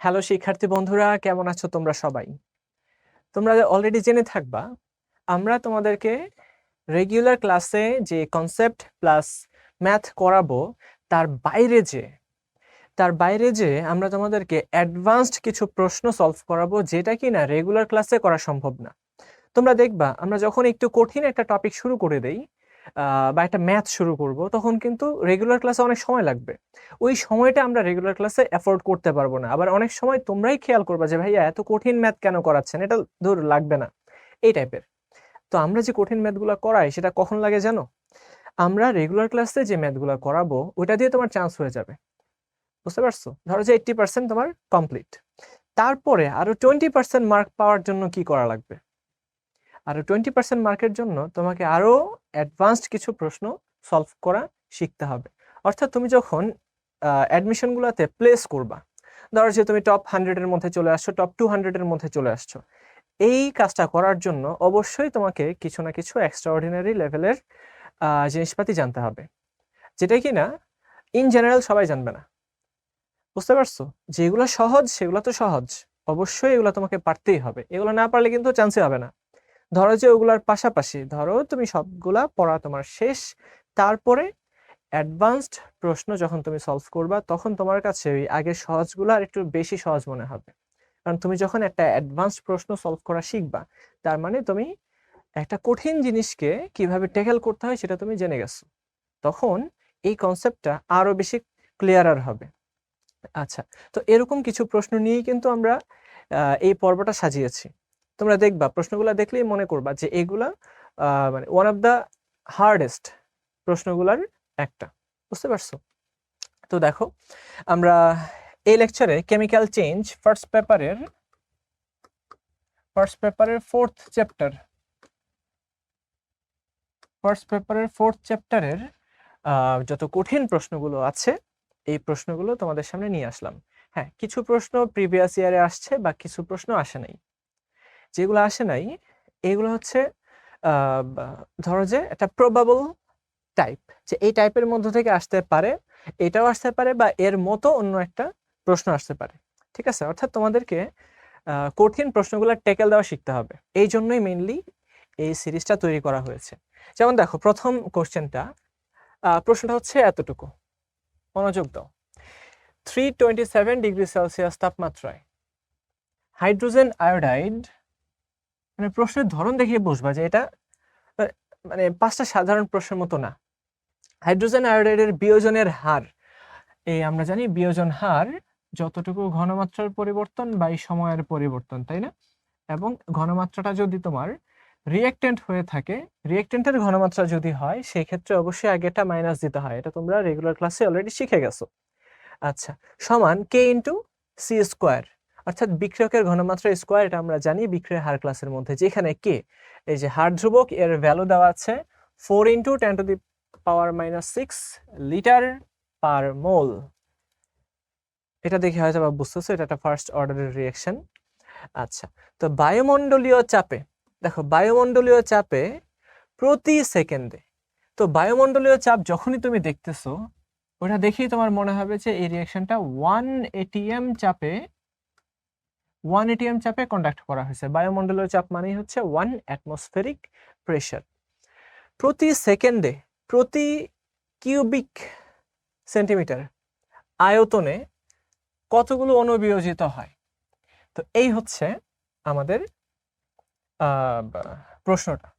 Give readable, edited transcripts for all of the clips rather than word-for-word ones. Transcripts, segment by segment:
Hello শিক্ষার্থী বন্ধুরা, কেমন আছো তোমরা সবাই? তোমরা অলরেডি জেনে থাকবা, আমরা তোমাদেরকে রেগুলার ক্লাসে যে কনসেপ্ট প্লাস ম্যাথ করাবো, তার বাইরে যে আমরা তোমাদেরকে অ্যাডভান্সড কিছু প্রশ্ন সলভ করাবো, যেটা কিনা রেগুলার ক্লাসে করা সম্ভব না। তোমরা দেখবা, আমরা যখন একটু কঠিন একটা টপিক শুরু করে দেই বা একটা ম্যাথ শুরু করব, তখন কিন্তু রেগুলার ক্লাসে অনেক সময় লাগবে। ওই সময়টা আমরা রেগুলার ক্লাসে এফোর্ড করতে পারবো না। আবার অনেক সময় তোমরাই খেয়াল করবা যে ভাইয়া এত কঠিন ম্যাথ কেন করাচ্ছেন, এটা ধুর লাগবে না, এই টাইপের। তো আমরা যে কঠিন ম্যাথগুলো করাই সেটা কখন লাগে জানো? আমরা রেগুলার ক্লাসে যে ম্যাথগুলো করাবো ওইটা দিয়ে তোমার চান্স হয়ে যাবে। বুঝতে পারছো? ধরো যে 80% তোমার কমপ্লিট, তারপরে আরো 20% মার্ক পাওয়ার জন্য কি করা লাগবে? আরো 20% মার্কের জন্য তোমাকে আরো অ্যাডভান্সড কিছু প্রশ্ন সলভ করা শিখতে হবে। অর্থাৎ তুমি যখন অ্যাডমিশনগুলোতে প্লেস করবা, ধরো যে তুমি টপ 100 এর মধ্যে চলে আসছো, টপ 200 এর মধ্যে চলে আসছো, এই কাজটা করার জন্য অবশ্যই তোমাকে কিছু না কিছু এক্সট্রাঅর্ডিনারি লেভেলের জিনিসপাতি জানতে হবে, যেটা কিনা ইন জেনারেল সবাই জানবে না। বুঝতে পারছো? যেগুলো সহজ সেগুলো তো সহজ, অবশ্যই এগুলো তোমাকে পারতেই হবে, এগুলো না পারলে কিন্তু চান্সই হবে না। ধরো যে ওগুলার পাশাপাশি ধরো তুমি সবগুলা পড়া তোমার শেষ, তারপরে অ্যাডভান্সড প্রশ্ন যখন তুমি সলভ করবা, তখন তোমার কাছে ওই আগের সহজগুলো আর একটু বেশি সহজ মনে হবে। কারণ তুমি যখন একটা অ্যাডভান্সড প্রশ্ন সলভ করা শিখবা, তার মানে তুমি একটা কঠিন জিনিসকে কিভাবে ট্যাকেল করতে হয় সেটা তুমি জেনে গেছো। তখন এই কনসেপ্টটা আরো বেশি ক্লিয়ারার হবে। আচ্ছা, তো এরকম কিছু প্রশ্ন নিয়েই কিন্তু আমরা এই পর্বটা সাজিয়েছি। তোমরা দেখবা, প্রশ্নগুলো দেখলেই মনে করবা যে এগুলা মানে ওয়ান অফ দ্য হার্ডেস্ট প্রশ্নগুলার একটা। বুঝতে পারছো? তো দেখো, আমরা এই লেকচারে কেমিক্যাল চেঞ্জ ফার্স্ট পেপারের 4th চ্যাপ্টারের যত কঠিন প্রশ্নগুলো আছে, এই প্রশ্নগুলো তোমাদের সামনে নিয়ে আসলাম। হ্যাঁ, কিছু প্রশ্ন প্রিভিয়াস ইয়ারে আসছে বা কিছু প্রশ্ন আসে নাই। যেগুলো আসে নাই এগুলো হচ্ছে ধরো যে একটা প্রবাবল টাইপ, যে এই টাইপের মধ্য থেকে আসতে পারে, এটাও আসতে পারে, বা এর মতো অন্য একটা প্রশ্ন আসতে পারে। ঠিক আছে? অর্থাৎ তোমাদেরকে কঠিন প্রশ্নগুলো ট্যাকেল দেওয়া শিখতে হবে। এই জন্যই মেইনলি এই সিরিজটা তৈরি করা হয়েছে। যেমন দেখো, প্রথম কোশ্চেনটা, প্রশ্নটা হচ্ছে এতটুকু, মনোযোগ দাও। 327 ডিগ্রি সেলসিয়াস তাপমাত্রায় হাইড্রোজেন আয়োডাইড, মানে প্রশ্নের ধরন দেখিয়ে বুঝবা যে এটা মানে 5টা সাধারণ প্রশ্নের মতো না। হাইড্রোজেন আয়োডাইডের বিয়োজনের হার, এই আমরা জানি বিয়োজন হার যতটুকু ঘনমাত্রার পরিবর্তন বাই সময়ের পরিবর্তন, তাই না? এবং ঘনমাত্রাটা যদি তোমার রিঅ্যাক্টেন্ট হয়ে থাকে, রিঅ্যাক্টেন্টের ঘনমাত্রা যদি হয়, সেই ক্ষেত্রে অবশ্যই আগেটা মাইনাস দিতে হয়। এটা তোমরা রেগুলার ক্লাসে অলরেডি শিখে গেছো। আচ্ছা, সমান কে ইন্টু সি স্কোয়ার, অর্থাৎ বিক্রিয়কের ঘনমাত্রা স্কোয়ার, এটা আমরা জানি বিক্রিয়ার হার ক্লাসের মধ্যে, যেখানে কে এই যে হার ধ্রুবক, এর ভ্যালু দেওয়া আছে 4 × 10⁻⁶ লিটার পার মোল। এটা দেখে হয়তো বা বুঝতেছো এটা একটা ফার্স্ট অর্ডারের রিঅ্যাকশন। আচ্ছা, তো বায়ুমণ্ডলীয় চাপে, দেখো বায়ুমণ্ডলীয় চাপে প্রতি সেকেন্ডে, তো বায়ুমণ্ডলীয় চাপ যখনই তুমি দেখতেছো, ওটা দেখেই তোমার মনে হবে যে এই রিঅ্যাকশনটা 1 atm চাপে কন্ডাক্ট করা হয়েছে। বায়ুমণ্ডলীয় চাপ মানেই হচ্ছে 1 অ্যাটমসফেরিক প্রেসার। প্রতি সেকেন্ডে প্রতি কিউবিক সেন্টিমিটার আয়তনে কতগুলো অণু বিয়োজিত হয়? তো এই হচ্ছে আমাদের প্রশ্নটা।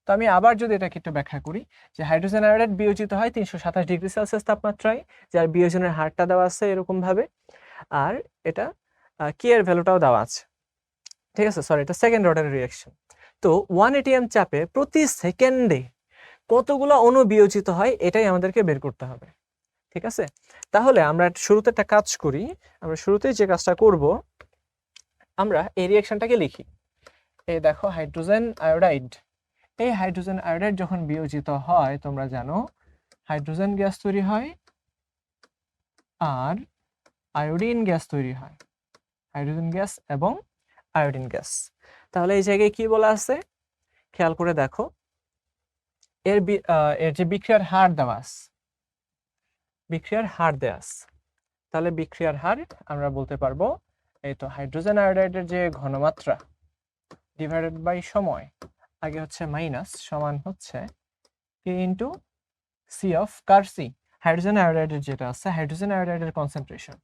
তো আমি আবার যদি এটাকে একটু ব্যাখ্যা করি, যে হাইড্রোজেন আয়োডাইড বিয়োজিত হয় 327 ডিগ্রি সেলসিয়াস তাপমাত্রায়, যার বিয়োজনের হারটা দেওয়া আছে এরকম ভাবে, আর এটা কি এর ভ্যালুটাও দেওয়া আছে। ঠিক আছে, সরি, এটা সেকেন্ড অর্ডারের রিঅ্যাকশন। তো 1 atm চাপে প্রতি সেকেন্ডে কতগুলো অণু বিয়োজিত হয়, এটাই আমাদেরকে বের করতে হবে। ঠিক আছে, তাহলে আমরা শুরুতে একটা কাজ করি। আমরা শুরুতেই যে কাজটা করব, আমরা এই রিঅ্যাকশনটাকে লিখি। এই দেখো, হাইড্রোজেন আয়োডাইড, এই হাইড্রোজেন আয়োডাইড যখন বিয়োজিত হয়, তোমরা জানো হাইড্রোজেন গ্যাস তৈরি হয় আর আয়োডিন গ্যাস তৈরি হয়, হাইড্রোজেন গ্যাস এবং আয়োডিন গ্যাস। তাহলে এই জায়গায় কি বলা আছে খেয়াল করে দেখো, এর যে বিক্রিয়ার হার দেওয়া আছে, বিক্রিয়ার হার দেওয়া আছে, তাহলে বিক্রিয়ার হার আমরা বলতে পারবো এই তো হাইড্রোজেন আয়োডাইডের যে ঘনমাত্রা ডিভাইডেড বাই সময়, আগে হচ্ছে মাইনাস, সমান হচ্ছে কে ইন্টু সি অফ কার সি, হাইড্রোজেন আয়োডাইডের যেটা আছে হাইড্রোজেন আয়োডাইডের কনসেন্ট্রেশন,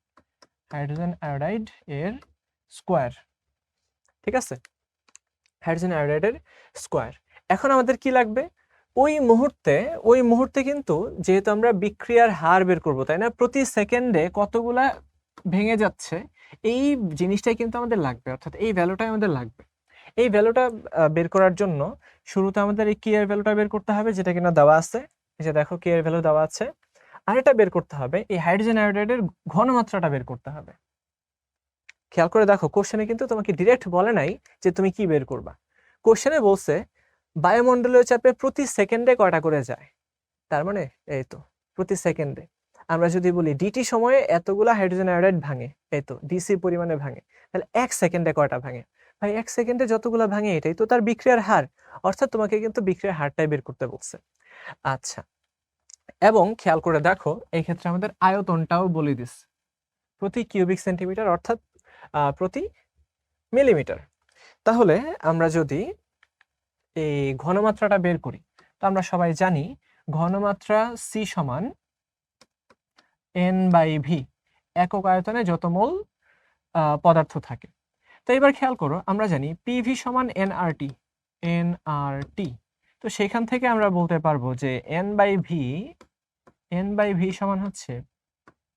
হাইড্রোজেন আয়োডাইড এর স্কোয়ার। ঠিক আছে, হাইড্রোজেন আয়োডাইডের স্কোয়ার। এখন আমাদের কি লাগবে, ওই মুহূর্তে কিন্তু যেহেতু আমরা বিক্রিয়ার হার বের করব, তাই না, প্রতি সেকেন্ডে কতগুলা ভেঙে যাচ্ছে এই জিনিসটাই কিন্তু আমাদের লাগবে, অর্থাৎ এই ভ্যালুটাই আমাদের লাগবে। এই ভ্যালুটা বের করার জন্য শুরুতে আমাদের এই কি এর ভ্যালুটা বের করতে হবে, যেটা কিনা দেওয়া আছে, এই যে দেখো কি এর ভ্যালু দেওয়া আছে। আর এটা বের করতে হবে এই হাইড্রোজেন আয়োডাইডের ঘনমাত্রাটা বের করতে হবে। খেয়াল করে দেখো, কোশ্চেনে কিন্তু তোমাকে ডিরেক্ট বলে নাই যে তুমি কি বের করবা। কোশ্চেনে বলছে বায়ুমণ্ডলীয় চাপে প্রতি সেকেন্ডে কয়টা করে যায়, তার মানে এই তো প্রতি সেকেন্ডে আমরা যদি বলি ডিটি সময়ে এতগুলা হাইড্রোজেন আয়োডাইড ভাঙে, এই তো ডিসি পরিমাণে ভাঙে, তাহলে 1 সেকেন্ডে কয়টা ভাঙে, ভাই 1 সেকেন্ডে যতগুলা ভাঙে এটাই তো তার বিক্রিয়ার হার, অর্থাৎ তোমাকে কিন্তু বিক্রিয়ার হারটাই বের করতে বলছে। আচ্ছা, এবং খেয়াল করে দেখো এই ক্ষেত্রে আমাদের আয়তনটাও বলে দিচ্ছে প্রতি কিউবিক সেন্টিমিটার, অর্থাৎ প্রতি মিলিমিটার। তাহলে আমরা যদি এই ঘনমাত্রাটা বের করি, তো আমরা সবাই জানি ঘনমাত্রা সি সমান N/V, একক আয়তনে যত মোল পদার্থ থাকে। তো এবার খেয়াল করো, আমরা জানি পিভি সমান nRT, তো সেখান থেকে আমরা বলতে পারবো যে N/V সমান হচ্ছে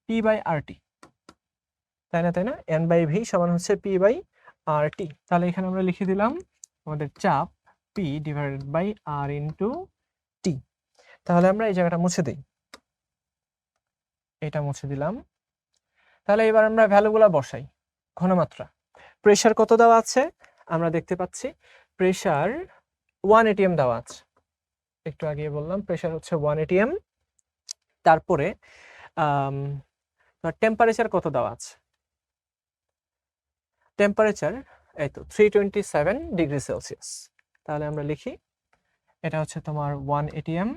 P/RT, তাই না, N/V সমান হচ্ছে P/RT। তাহলে এখানে আমরা লিখে দিলাম আমাদের চাপ P divided by R into T. তাহলে আমরা এই জায়গাটা মুছে দিই, এটা মুছে দিলাম। তাহলে এবার আমরা ভ্যালুগুলা বসাই। ঘনমাত্রা, প্রেসার কত দেওয়া আছে আমরা দেখতে পাচ্ছি, প্রেসার 1 atm দেওয়া আছে, একটু আগে বললাম প্রেসার হচ্ছে 1 atm। তারপরে টেম্পারেচার কত দেওয়া আছে, টেম্পারেচার এই তো 327 ডিগ্রি সেলসিয়াস। তাহলে আমরা লিখি এটা হচ্ছে তোমার 1 atm,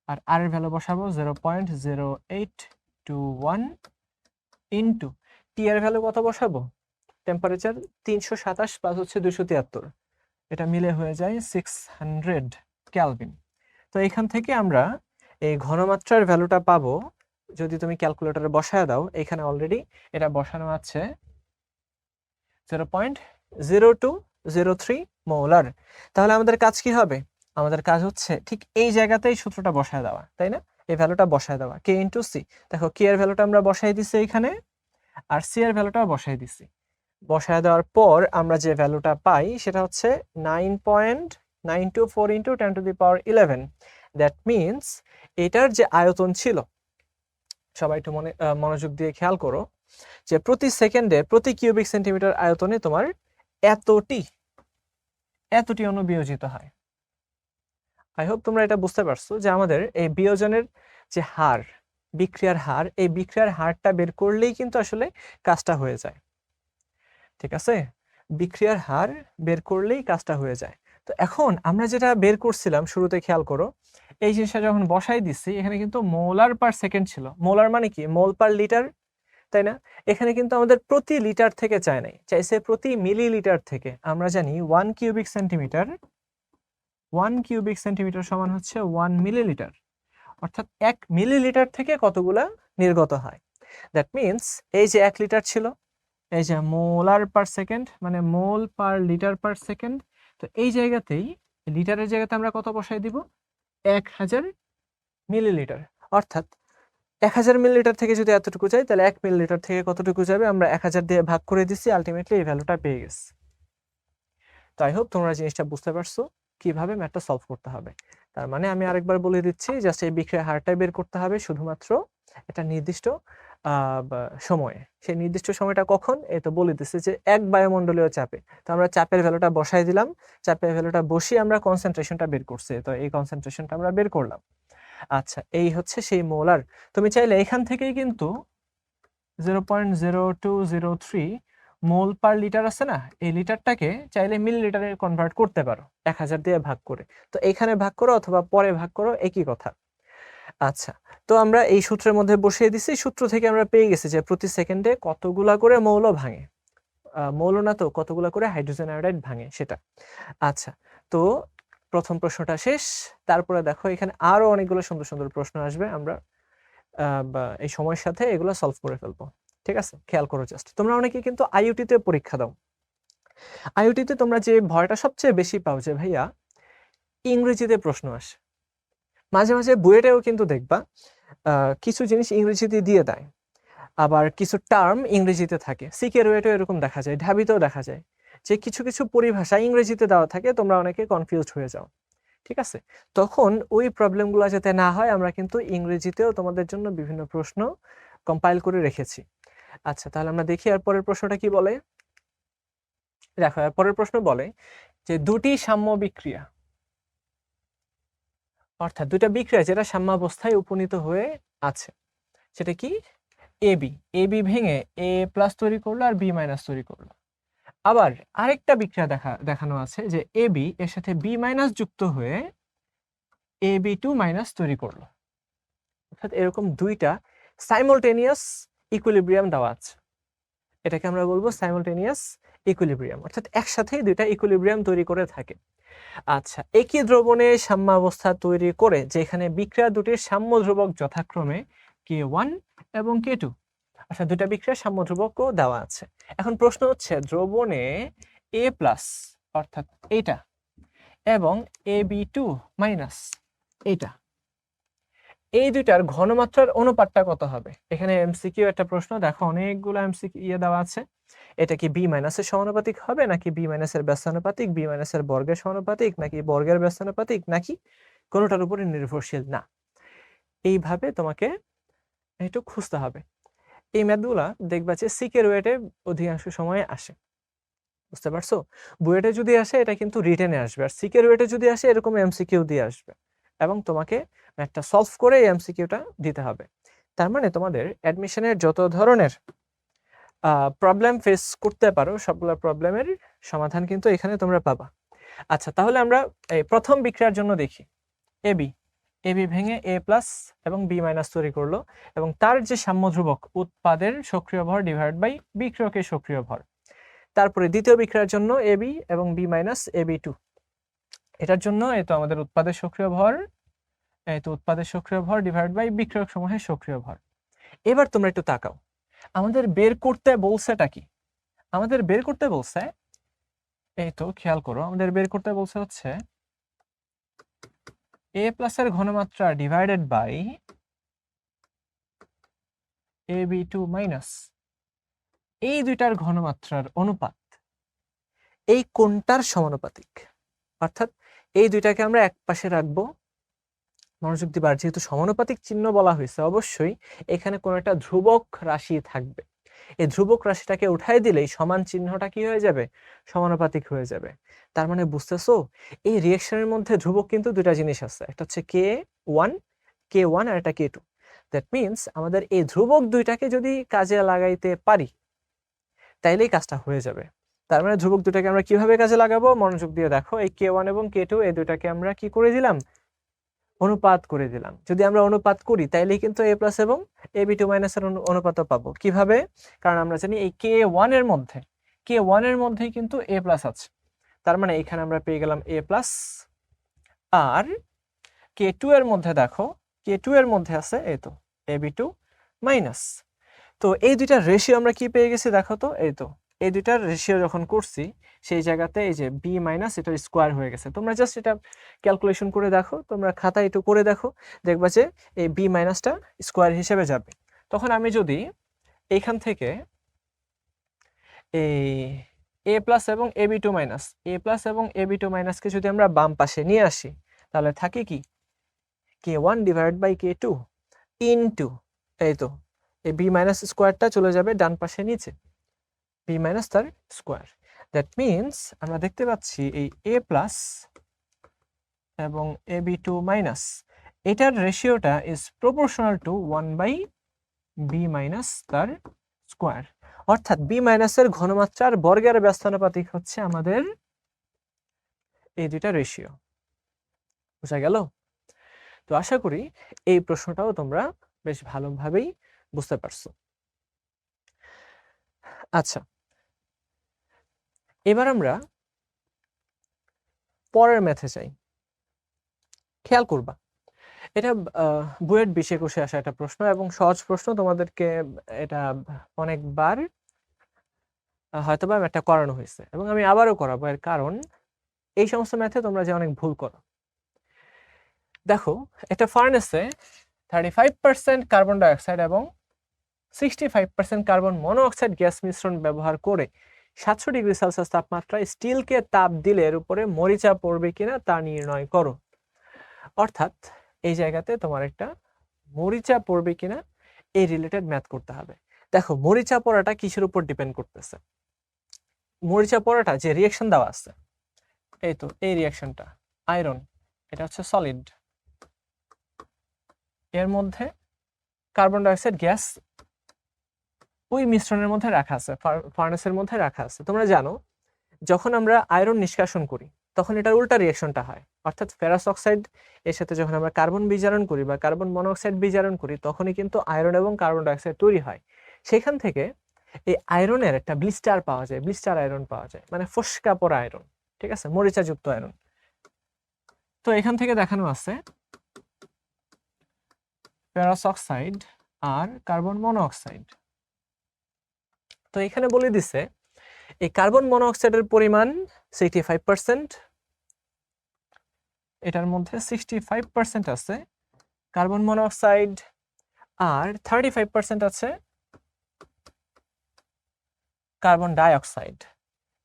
আর আর এর ভ্যালু বসাবো 0.0821 ইন্টু টি এর ভ্যালু কত বসাবো, টেম্পারেচার 327 প্লাস হচ্ছে 273, এটা মিলে হয়ে যায় 600 কেলভিন। তো এখান থেকে আমরা এই ঘনমাত্রার ভ্যালুটা পাবো যদি তুমি ক্যালকুলেটরে বসায় দাও। এখানে অলরেডি এটা বসানো আছে 0.0203 মোলার। তাহলে আমাদের কাজ কি হবে, আমাদের কাজ হচ্ছে ঠিক এই জায়গাতেই সূত্রটা বসায় দেওয়া, তাই না, এই ভ্যালুটা বসায় দেওয়া কে ইন্টু সি। দেখো কে এর ভ্যালুটা আমরা বসাই দিছি এখানে, আর সি এর ভ্যালুটাও বসাই দিছি। বসায় দেওয়ার পর আমরা যে ভ্যালুটা পাই সেটা হচ্ছে 9.924 ইন্টু 10⁻11। দ্যাট মিনস এটার যে আয়তন ছিল, সবাই একটু মনোযোগ দিয়ে খেয়াল করো, যে প্রতি সেকেন্ডে প্রতি কিউবিক সেন্টিমিটার আয়তনে তোমার এতটি অণু বিয়োজিত হয়। আই হোপ তোমরা এটা বুঝতে পারছো যে আমাদের এই বিয়োজনের যে হার, বিক্রিয়ার হার, এই বিক্রিয়ার হারটা বের করলেই কিন্তু আসলে কাজটা হয়ে যায়। ঠিক আছে, বিক্রিয়ার হার বের করলেই কাজটা হয়ে যায়। তো এখন আমরা যেটা বের করছিলাম শুরুতে, খেয়াল করো এই জিনিসটা যখন বসাই দিচ্ছি, এখানে কিন্তু মোলার পার সেকেন্ড ছিল। মোলার মানে কি, মোল পার লিটার, তাই না। এখানে কিন্তু আমাদের প্রতি লিটার থেকে চায় নাই, চাইছে প্রতি মিলিলিটার থেকে। আমরা জানি 1 কিউবিক সেন্টিমিটার সমান হচ্ছে 1 মিলিলিটার, অর্থাৎ 1 মিলিলিটার থেকে কতগুলা নির্গত হয়। দ্যাট মিনস এই যে 1 লিটার ছিল, এই যে মোলার পার সেকেন্ড মানে মোল পার লিটার পার সেকেন্ড, তো এই জায়গাতেই লিটারের জায়গাতে আমরা কত বসাই দিব, 1000 মিলিলিটার। অর্থাৎ 1000 মিলিলিটার থেকে যদি এতটুকু চাই, তাহলে 1 মিলিলিটার থেকে কতটুকু যাবে, আমরা 1000 দিয়ে ভাগ করে দিচ্ছি, আলটিমেটলি এই ভ্যালুটা পেয়ে গেছি। তো আই হোপ তোমরা জিনিসটা বুঝতে পারছো কিভাবে ম্যাথটা সলভ করতে হবে। তার মানে আমি আরেকবার বলে দিচ্ছি, জাস্ট এই বিক্রিয়ার হারটাই বের করতে হবে শুধুমাত্র এটা নির্দিষ্ট সময়ে। সেই নির্দিষ্ট সময়টা কখন, এই তো বলে দিচ্ছে যে 1 বায়ুমণ্ডলীয় চাপে। তো আমরা চাপের ভ্যালুটা বসাই দিলাম, চাপের ভ্যালুটা বসিয়ে আমরা কনসেন্ট্রেশনটা বের করছি, তো এই কনসেন্ট্রেশনটা আমরা বের করলাম। আচ্ছা, এই হচ্ছে সেই মোলার। তুমি চাইলে এখান থেকেই কিন্তু 0.0203 মোল পার লিটার আছে না, এই লিটারটাকে চাইলে মিলিলিটারে কনভার্ট করতে পারো 1000 দিয়ে ভাগ করে। তো এখানে ভাগ করো অথবা পরে ভাগ করো, একই কথা। আচ্ছা, তো আমরা এই সূত্রের মধ্যে বসিয়ে দিছি, সূত্র থেকে আমরা পেয়ে গেছি যে প্রতি সেকেন্ডে কতগুলা করে মৌল ভাঙে। মৌল না তো কতগুলো করে হাইড্রোজেন আয়োডাইড ভাঙে সেটা। আচ্ছা, তো প্রথম প্রশ্নটা শেষ। তারপরে দেখো এখানে আরো অনেকগুলো সুন্দর সুন্দর প্রশ্ন আসবে, আমরা এই সময়ের সাথে এগুলো সলভ করে ফেলবো। ঠিক আছে, খেয়াল করো জাস্ট। তোমরা অনেকে কিন্তু আইইউটিতে পরীক্ষা দাও। আইইউটিতে তোমরা যে ভয়টা সবচেয়ে বেশি পাও যে ভাইয়া ইংরেজিতে প্রশ্ন আসে। মাঝে মাঝে বুয়েটেও কিন্তু দেখবা কিছু জিনিস ইংরেজিতে দিয়ে দেয়, আবার কিছু টার্ম ইংরেজিতে থাকে। সিকে রুয়েটেও এরকম দেখা যায়, ঢাবিতেও দেখা যায় যে কিছু কিছু পরিভাষা ইংরেজিতে দেওয়া থাকে, তোমরা অনেকে কনফিউজড হয়ে যাও। ঠিক আছে, তখন ওই প্রবলেমগুলো যাতে না হয় আমরা কিন্তু ইংরেজিতেও তোমাদের জন্য বিভিন্ন প্রশ্ন কম্পাইল করে রেখেছি। আচ্ছা, তাহলে আমরা দেখি আর পরের প্রশ্নটা কি বলে। দেখো আর পরের প্রশ্ন বলে যে দুটি সাম্য বিক্রিয়া, অর্থাৎ দুটা বিক্রিয়া যেটা সাম্যাবস্থায় উপনীত হয়ে আছে, সেটা কি এবি। এবি ভেঙে এ প্লাস তৈরি করলো আর বি মাইনাস তৈরি করলো। আবার আরেকটা বিক্রিয়া দেখানো আছে যে এবি এর সাথে বি মাইনাস যুক্ত হয়ে এবি টু মাইনাস তৈরি করলো। অর্থাৎ এরকম দুইটা সাইমultaneous ইকুইলিব্রিয়াম দেওয়া আছে, এটাকে আমরা বলবো সাইমultaneous ইকুইলিব্রিয়াম, অর্থাৎ একসাথেই দুইটা ইকুইলিব্রিয়াম তৈরি করে থাকে। আচ্ছা, একই দ্রবণে সাম্যাবস্থা তৈরি করে যেখানে বিক্রিয়া দুটির সাম্য ধ্রুবক যথাক্রমে K1 এবং K2, অর্থাৎ দুটা বিক্রিয়ার সাম্য ধ্রুবকও দেওয়া আছে। এখন প্রশ্ন হচ্ছে দ্রবণে A প্লাস অর্থাৎ এইটা এবং AB2 মাইনাস এইটা, এই দুইটার ঘনমাত্রার অনুপাতটা কত হবে? এখানে এমসিকিউ একটা প্রশ্ন, দেখো অনেকগুলো এমসিকিউ দেওয়া আছে। এটা কি বি মাইনাসের সমানুপাতিক হবে, নাকি বি মাইনাসের ব্যস্তানুপাতিক, বি মাইনাসের বর্গের সমানুপাতিক, নাকি বর্গের ব্যস্তানুপাতিক, নাকি কোনোটার উপরে নির্ভরশীল না? এইভাবে তোমাকে একটু খুঁজতে হবে। এই ম্যাথগুলা দেখবা যে সিকে রুয়েটে অধিকাংশ সময়ে আসে, বুঝতে পারছো? বুয়েটে যদি আসে এটা কিন্তু রিটেনে আসবে, আর সিকে রুয়েটে যদি আসে এরকম এমসিকিউ দিয়ে আসবে, এবং তোমাকে ম্যাথটা সলভ করে এই এমসিকিউটা দিতে হবে। তার মানে তোমাদের অ্যাডমিশনের যত ধরনের প্রবলেম ফেস করতে পারো সবগুলো প্রবলেমের সমাধান কিন্তু এখানে তোমরা পাবা। আচ্ছা, তাহলে আমরা এই প্রথম বিক্রিয়ার জন্য দেখি। এবি এবি ভেঙে এ প্লাস এবং বি মাইনাস তৈরি করলো, এবং তার যে সাম্য ধ্রুবক উৎপাদের সক্রিয় ভর ডিভাইড বাই বিক্রিয়কের সক্রিয় ভর। তারপরে দ্বিতীয় বিক্রিয়ার জন্য এবি এবং বি মাইনাস এবি2, এটার জন্য এই তো আমাদের উৎপাদের সক্রিয় ভর, এই তো উৎপাদের সক্রিয় ভর ডিভাইড বাই বিক্রিয়ক সমূহের সক্রিয় ভর। এবার তোমরা একটু তাকাও, আমাদের বের করতে বলছেটা কি? আমাদের বের করতে বলছে, এই তো খেয়াল করো, আমাদের বের করতে বলছে হচ্ছে এ প্লাস এর ঘনমাত্রা ডিভাইডেড বাই AB2 মাইনাস, এই দুইটার ঘনমাত্রার অনুপাত এই কোনটার সমানুপাতিক। অর্থাৎ এই দুইটাকে আমরা এক পাশে রাখবো, মনোযোগ দিবার, যেহেতু সমানুপাতিক চিহ্ন বলা হয়েছে অবশ্যই এখানে কোনো একটা ধ্রুবক রাশি থাকবে। এই ধ্রুবক রাশিটাকে উঠাই দিলেই সমান চিহ্নটা কি হয়ে যাবে? সমানুপাতিক হয়ে যাবে। তার মানে বুঝতেছো এই রিঅ্যাকশনের মধ্যে ধ্রুবক কিন্তু দুটা জিনিস আছে, একটা হচ্ছে K1 আর একটা K2। দ্যাট মিন্স আমাদের এই ধ্রুবক দুইটাকে যদি কাজে লাগাইতে পারি তাইলেই কাজটা হয়ে যাবে। তার মানে ধ্রুবক দুটাকে আমরা কিভাবে কাজে লাগাবো? মনোযোগ দিয়ে দেখো, এই K1 এবং K2 এই দুটাকে আমরা কি করে দিলাম? অনুপাত করে দিলাম। যদি আমরা অনুপাত করি তাইলেই কিন্তু A প্লাস এবং AB2 মাইনাসের অনুপাতও পাবো। কিভাবে? কারণ আমরা জানি এই K1 এর মধ্যেই কিন্তু A প্লাস আছে, তার মানে এখানে আমরা পেয়ে গেলাম A প্লাস। আর K2 এর মধ্যে দেখো, K2 এর মধ্যে আছে এই তো AB2 মাইনাস। তো এই দুইটার রেশিও আমরা কি পেয়ে গেছি দেখো তো, এই তো এই দুইটার রেশিও যখন করছি সেই জায়গাতে এই যে বি মাইনাস এটার স্কোয়ার হয়ে গেছে। তোমরা জাস্ট এটা ক্যালকুলেশন করে দেখো, তোমরা খাতায় একটু করে দেখো, দেখবা যে এই বি মাইনাসটা স্কোয়ার হিসেবে যাবে। তখন আমি যদি এইখান থেকে এই এ প্লাস এবং AB2 মাইনাস, এ প্লাস এবং AB2 মাইনাসকে যদি আমরা বাম পাশে নিয়ে আসি তাহলে থাকে কি K1 divide by K2 into এই তো এই বি মাইনাস স্কোয়ারটা চলে যাবে ডান পাশে নিচে, বি মাইনাস তার স্কোয়ার। দ্যাট মিনস আমরা দেখতে পাচ্ছি এই এ প্লাস এবং AB2 মাইনাস এটার রেশিওটা is proportional to 1 by B minus তার স্কোয়ার। অর্থাৎ বি মাইনাসের ঘনমাত্রার বর্গের ব্যস্তানুপাতিক হচ্ছে আমাদের এই দুইটা রেশিও। বুঝা গেল? তো আশা করি এই প্রশ্নটাও তোমরা বেশ ভালোভাবেই বুঝতে পারছো। আচ্ছা, এবার আমরা পরের ম্যাথে যাই। খেয়াল করবা, এটা বুয়েট 20-21 আসা একটা প্রশ্ন এবং সহজ প্রশ্ন। তোমাদেরকে এটা অনেকবার হয়তোবা ম্যাথটা করানো হয়েছে এবং আমি আবারও করাবো, এর কারণ এই সমস্ত ম্যাথে তোমরা যে অনেক ভুল করো। দেখো, একটা ফার্নেসে 35% কার্বন ডাইঅক্সাইড এবং 65% কার্বন মনোঅক্সাইড গ্যাস মিশ্রণ ব্যবহার করে 700 ডিগ্রি সেলসিয়াস তাপমাত্রায় স্টিলকে তাপ দিলে এর উপরে মরিচা পড়বে কিনা তা নির্ণয় করো। অর্থাৎ এই জায়গাতে তোমার একটা মরিচা পড়বে কিনা এই রিলেটেড ম্যাথ করতে হবে। দেখো, মরিচা পড়াটা কিসের উপর ডিপেন্ড করতেছে? মরিচা পড়াটা যে রিঅ্যাকশন দেওয়া আছে, এই তো এই রিঅ্যাকশনটা আয়রন, এটা হচ্ছে সলিড, এর মধ্যে কার্বন ডাইঅক্সাইড গ্যাস ওই মিশ্রণের মধ্যে রাখা আছে, ফার্নেসের মধ্যে রাখা আছে। তোমরা জানো, যখন আমরা আয়রন নিষ্কাশন করি তখন এটার উল্টা রিঅ্যাকশনটা হয়, অর্থাৎ ফেরাস অক্সাইড এর সাথে যখন আমরা কার্বন বিজারণ করি বা কার্বন মনোঅক্সাইড বিজারণ করি তখনই কিন্তু আয়রন এবং কার্বন ডাইঅক্সাইড তৈরি হয়। সেখান থেকে এই আয়রনের একটা ব্লিস্টার পাওয়া যায়, ব্লিস্টার আয়রন পাওয়া যায়, মানে ফস্কা পড়া আয়রন, ঠিক আছে, মরিচাযুক্ত আয়রন। তো এখান থেকে দেখানো আছে ফেরাস অক্সাইড আর কার্বন মনোঅক্সাইড। তো এখানে বলে দিছে এই কার্বন মনোঅক্সাইডের পরিমাণ 65%, এটার মধ্যে 65% আছে কার্বন মনোঅক্সাইড আর 35% আছে কার্বন ডাইঅক্সাইড।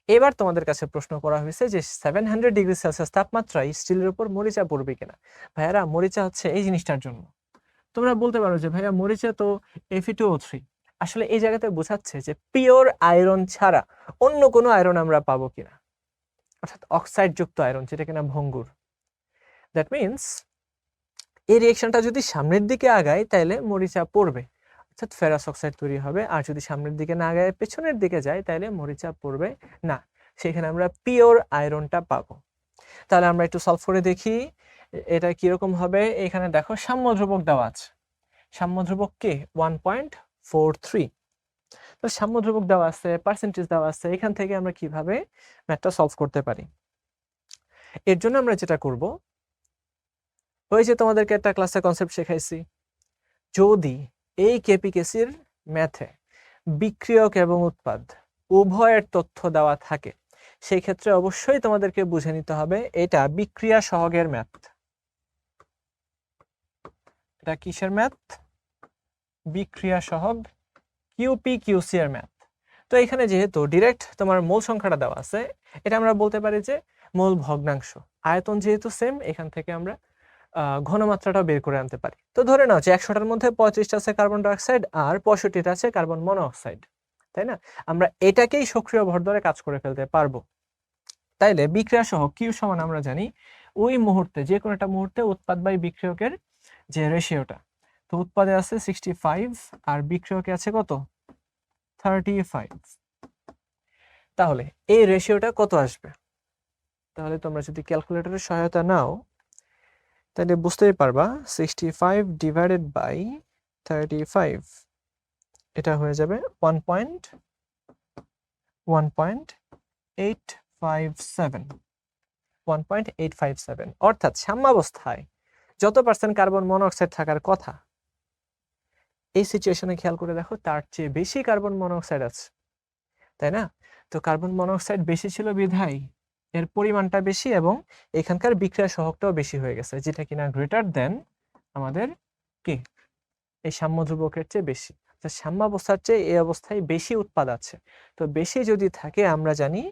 এবার তোমাদের কাছে প্রশ্ন করা হয়েছে যে 700 ডিগ্রি সেলসিয়াস তাপমাত্রায় স্টিলের উপর মরিচা পড়বে কিনা। ভাইয়ারা, মরিচা হচ্ছে এই জিনিসটার জন্য। তোমরা বলতে পারো যে ভাইয়া মরিচা তো Fe2O3। আসলে এই জায়গাতে বোঝাচ্ছে যে পিওর আয়রন ছাড়া অন্য কোনো আয়রন আমরা পাবো কিনা, অর্থাৎ অক্সাইড যুক্ত আয়রন, যেটা কিনা ভঙ্গুর। দ্যাট মিনস এই রিঅ্যাকশনটা যদি সামনের দিকে আগায় তাহলে মরিচা পড়বে, অর্থাৎ ফেরাস অক্সাইড তৈরি হবে। আর যদি সামনের দিকে না আগায় পেছনের দিকে যায় তাহলে মরিচা পড়বে না, সেখানে আমরা পিওর আয়রনটা পাবো। তাহলে আমরা একটু সলভ করে দেখি এটা কিরকম হবে। এখানে দেখো সাম্য ধ্রুবক দেওয়া আছে, সাম্য ধ্রুবক কে 1.43। তো সাম্য ধ্রুবক দেওয়া আছে, পার্সেন্টেজ দেওয়া আছে, এখান থেকে আমরা কিভাবে ম্যাথটা সলভ করতে পারি। এর জন্য আমরা যেটা করব, ওই যে তোমাদেরকে একটা ক্লাসে কনসেপ্ট শেখাইছি, যদি এই কেপিকেসির ম্যাথে বিক্রিয়ক এবং উৎপাদ উভয়ের তথ্য দেওয়া থাকে সেই ক্ষেত্রে অবশ্যই তোমাদেরকে বুঝে নিতে হবে এটা বিক্রিয়া সহগের ম্যাথ। এটা কিসের ম্যাথ? বিক্রিয়া সহগ, QP/QC এর ম্যাথ। তো এখানে যেহেতু ডিরেক্ট তোমার মোল সংখ্যাটা দেওয়া আছে, এটা আমরা বলতে পারি যে মোল ভগ্নাংশ। আয়তন যেহেতু সেম, এখান থেকে আমরা ঘনমাত্রাটা বের করে আনতে পারি। তো ধরে নাও যে 100টার মধ্যে 35টা আছে কার্বন ডাইঅক্সাইড আর 65টা আছে কার্বন মনোঅক্সাইড, তাই না? আমরা এটাকেই সক্রিয় ভর ধরে কাজ করে ফেলতে পারবো। তাইলে বিক্রিয়া সহ কিউ সমান আমরা জানি ওই মুহূর্তে, যে কোনো একটা মুহূর্তে উৎপাদ বাই বিক্রিয়কের যে রেশিওটা। তো উৎপাদে আছে 65 আর বিক্রিয়কে আছে কত? 35। তাহলে এই রেশিওটা কত আসবে? তাহলে তোমরা যদি ক্যালকুলেটরের সহায়তা নাও তাহলে বুঝতেই পারবা 65 ডিভাইডেড বাই 35, এটা হয়ে যাবে 1.857, অর্থাৎ সাম্যাবস্থায় যত পার্সেন্ট কার্বন মনোঅক্সাইড থাকার কথা এই সিচুয়েশনে খেয়াল করে দেখো তার চেয়ে বেশি কার্বন মনোঅক্সাইড আছে, তাই না? তো কার্বন মনোঅক্সাইড বেশি ছিল বিধায় এর পরিমাণটা বেশি এবং এখানকার বিক্রিয়া সহগটাও বেশি হয়ে গেছে, যেটা কিনা গ্রেটার দেন আমাদের কে এই সাম্য ধ্রুবকের চেয়ে বেশি। সাম্যাবস্থার চেয়ে এই অবস্থায় বেশি উৎপাদ আছে। তো বেশি যদি থাকে আমরা জানি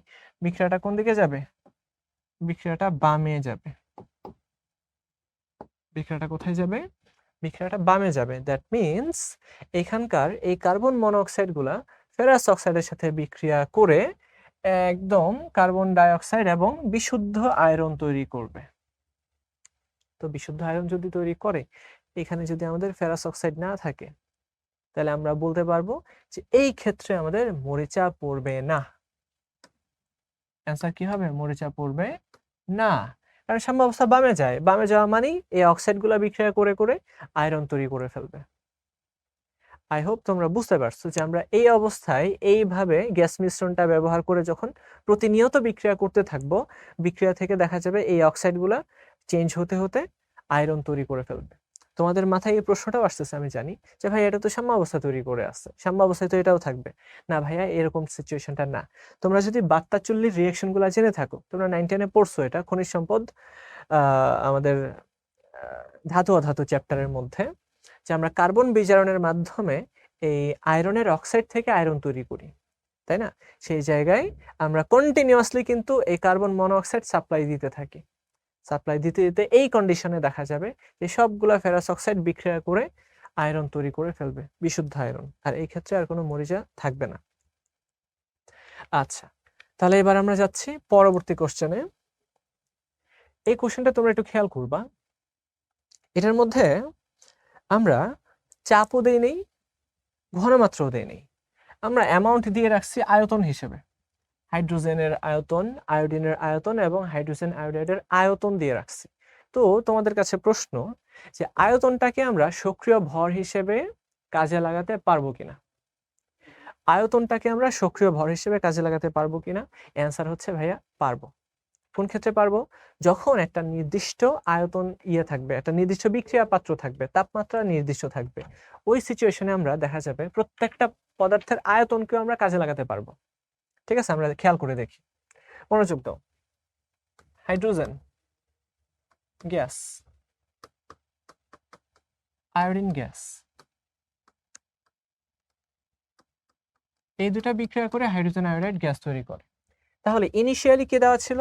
বিক্রিয়াটা কোন দিকে যাবে? বিক্রিয়াটা বামে যাবে। বিক্রিয়াটা কোথায় যাবে? বিক্রিয়াটা বামে যাবে। দ্যাট মিনস এখানকার এই কার্বন মনোঅক্সাইড গুলা ফেরাস অক্সাইডের সাথে বিক্রিয়া করে একদম কার্বন ডাইঅক্সাইড এবং বিশুদ্ধ আয়রন তৈরি করবে। তো বিশুদ্ধ আয়রন যদি তৈরি করে, এখানে যদি আমাদের ফেরাস অক্সাইড না থাকে তাহলে আমরা বলতে পারবো যে এই ক্ষেত্রে আমাদের মরিচা পড়বে না। অ্যান্সার কি হবে? মরিচা পড়বে না, কারণ সাম্যাবস্থা বামে যায়। বামে যাওয়া মানেই এই অক্সাইড গুলা বিক্রিয়া করে করে আয়রন তৈরি করে ফেলবে। আই হোপ তোমরা বুঝতে পারছো যে আমরা এই অবস্থায় এইভাবে গ্যাস মিশ্রণটা ব্যবহার করে যখন প্রতিনিয়ত বিক্রিয়া করতে থাকবো, বিক্রিয়া থেকে দেখা যাবে এই অক্সাইডগুলা চেঞ্জ হতে হতে আয়রন তৈরি করে ফেলবে। তোমাদের মাথায় এই প্রশ্নটাও আসতেছে আমি জানি যে ভাই এটা তো সাম্য অবস্থা তৈরি করে আসছে, সাম্য অবস্থায় তো এটাও থাকবে। না ভাইয়া, এরকম সিচুয়েশনটা না। তোমরা যদি বাত্তাচুল্লির রিয়াকশনগুলো জেনে থাকো, তোমরা 9 10-এ পড়ছো এটা, খনিজ সম্পদ আমাদের ধাতু অধাতু চ্যাপ্টারের মধ্যে, যে আমরা কার্বন বিজারণের মাধ্যমে এই আয়রনের অক্সাইড থেকে আয়রন তৈরি করি, তাই না? সেই জায়গায় আমরা কন্টিনিউয়াসলি কিন্তু এই কার্বন মনোঅক্সাইড সাপ্লাই দিতে থাকি। সাপ্লাই দিতে দিতে এই কন্ডিশনে দেখা যাবে যে সবগুলা ফেরাস অক্সাইড বিক্রিয়া করে আয়রন তৈরি করে ফেলবে, বিশুদ্ধ আয়রন। আর এই ক্ষেত্রে আর কোনো মরিচা থাকবে না। আচ্ছা, তাহলে এবার আমরা যাচ্ছি পরবর্তী কোশ্চেনে। এই কোশ্চেনটা তোমরা একটু খেয়াল করবা। এটার মধ্যে আমরা চাপও দেই নেই, ঘনমাত্রাও দেই নেই, আমরা অ্যামাউন্ট দিয়ে রাখছি আয়তন হিসেবে। হাইড্রোজেনের আয়তন, আয়োডিনের আয়তন এবং হাইড্রোজেন আয়োডাইডের আয়তন দিয়ে রাখছি। তো তোমাদের কাছে প্রশ্ন যে আয়তনটাকে আমরা সক্রিয় ভর হিসেবে কাজে লাগাতে পারবো কিনা? আয়তনটাকে আমরা সক্রিয় ভর হিসেবে কাজে লাগাতে পারবো কিনা? অ্যান্সার হচ্ছে ভাইয়া পারবো। কোন ক্ষেত্রে পারবো? যখন একটা নির্দিষ্ট আয়তন থাকবে, একটা নির্দিষ্ট বিক্রিয়া পাত্র থাকবে, তাপমাত্রা নির্দিষ্ট থাকবে, ওই সিচুয়েশনে আমরা দেখা যাবে প্রত্যেকটা পদার্থের আয়তনকেও আমরা কাজে লাগাতে পারবো। ঠিক আছে, আমরা খেয়াল করে দেখি, মনোযোগ দাও। হাইড্রোজেন গ্যাস, আয়োডিন গ্যাস, এই দুটা বিক্রিয়া করে হাইড্রোজেন আয়োডাইড গ্যাস তৈরি করে। তাহলে ইনিশিয়ালি কি দেওয়া ছিল?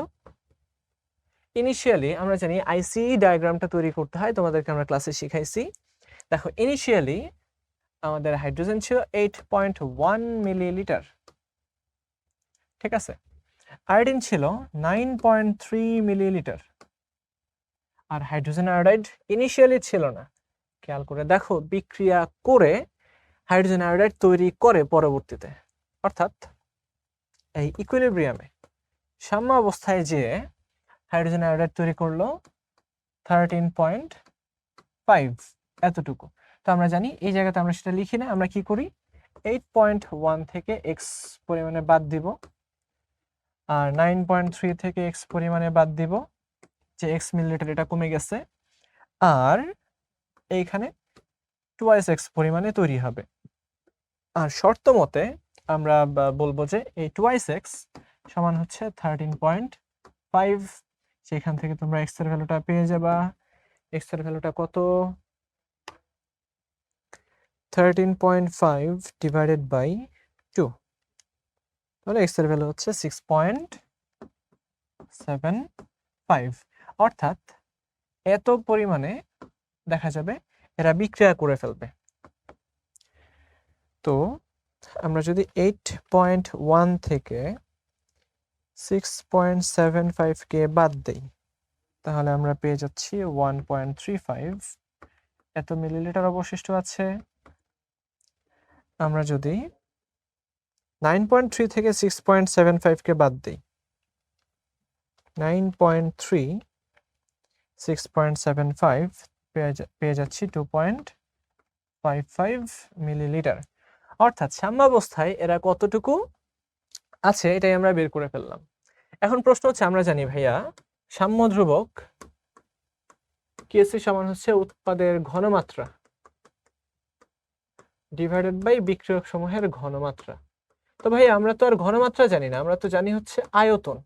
ইনিশিয়ালি আমরা জানি আইসি ডায়াগ্রামটা তৈরি করতে হয়, তোমাদেরকে আমরা ক্লাসে শিখাইছি। দেখো, ইনিশিয়ালি আমাদের হাইড্রোজেন ছিল 8.1 মিলিলিটার, ঠিক আছে। আয়োডিন ছিল 9.3 মিলিলিটার, আর হাইড্রোজেন আয়োডাইড ইনিশিয়ালি ছিল না। খেয়াল করে দেখো, বিক্রিয়া করে হাইড্রোজেন আয়োডাইড তৈরি করে পরবর্তীতে, অর্থাৎ এই ইকুইলিব্রিয়ামে সাম্য অবস্থায় যে হাইড্রোজেন আয়োডাইড তৈরি করলো 13.5, এতটুকু। তো আমরা জানি এই জায়গাতে আমরা সেটা লিখি না, আমরা কি করি, 8.1 থেকে এক্স পরিমাণে বাদ দিব, আর 9.3 থেকে এক্স পরিমাণে বাদ দিব, যে এক্স মিলিলিটার এটা কমে গেছে, আর এইখানে 2x পরিমাণে তৈরি হবে। আর শর্ত মতে আমরা বলবো যে এই 2x সমান হচ্ছে 13.5। সেখান থেকে তোমরা x এর ভ্যালুটা পেয়ে যাবা। x এর ভ্যালুটা কত? 13.5 ডিভাইডেড বাই 2, তাহলে x এর ভ্যালু হচ্ছে 6.75। অর্থাৎ এত পরিমাণে দেখা যাবে এরা বিক্রিয়া করে ফেলবে। তো আমরা যদি 8.1 থেকে 6.75 কে বাদ দেই, তাহলে আমরা পেয়ে যাচ্ছি 1.35, এত মিলিলিটার অবশিষ্ট আছে। আমরা যদি 9.3 থেকে 6.75 কে বাদ দেই, 9.3 6.75 পেয়ে যাচ্ছি 2.55 মিলিলিটার। অর্থাৎ সাম্যাবস্থায় এরা কতটুকু আছে এটাই আমরা বের করে ফেললাম। এখন প্রশ্ন হচ্ছে, আমরা জানি ভাইয়া সাম্য ধ্রুবক কেসি সমান হচ্ছে উৎপাদের ঘনমাত্রা ডিভাইডেড বাই বিক্রিয়ক সমূহের ঘনমাত্রা। তো ভাই আমরা তো আর ঘনমাত্রা জানি না, আমরা তো জানি হচ্ছে আয়তন।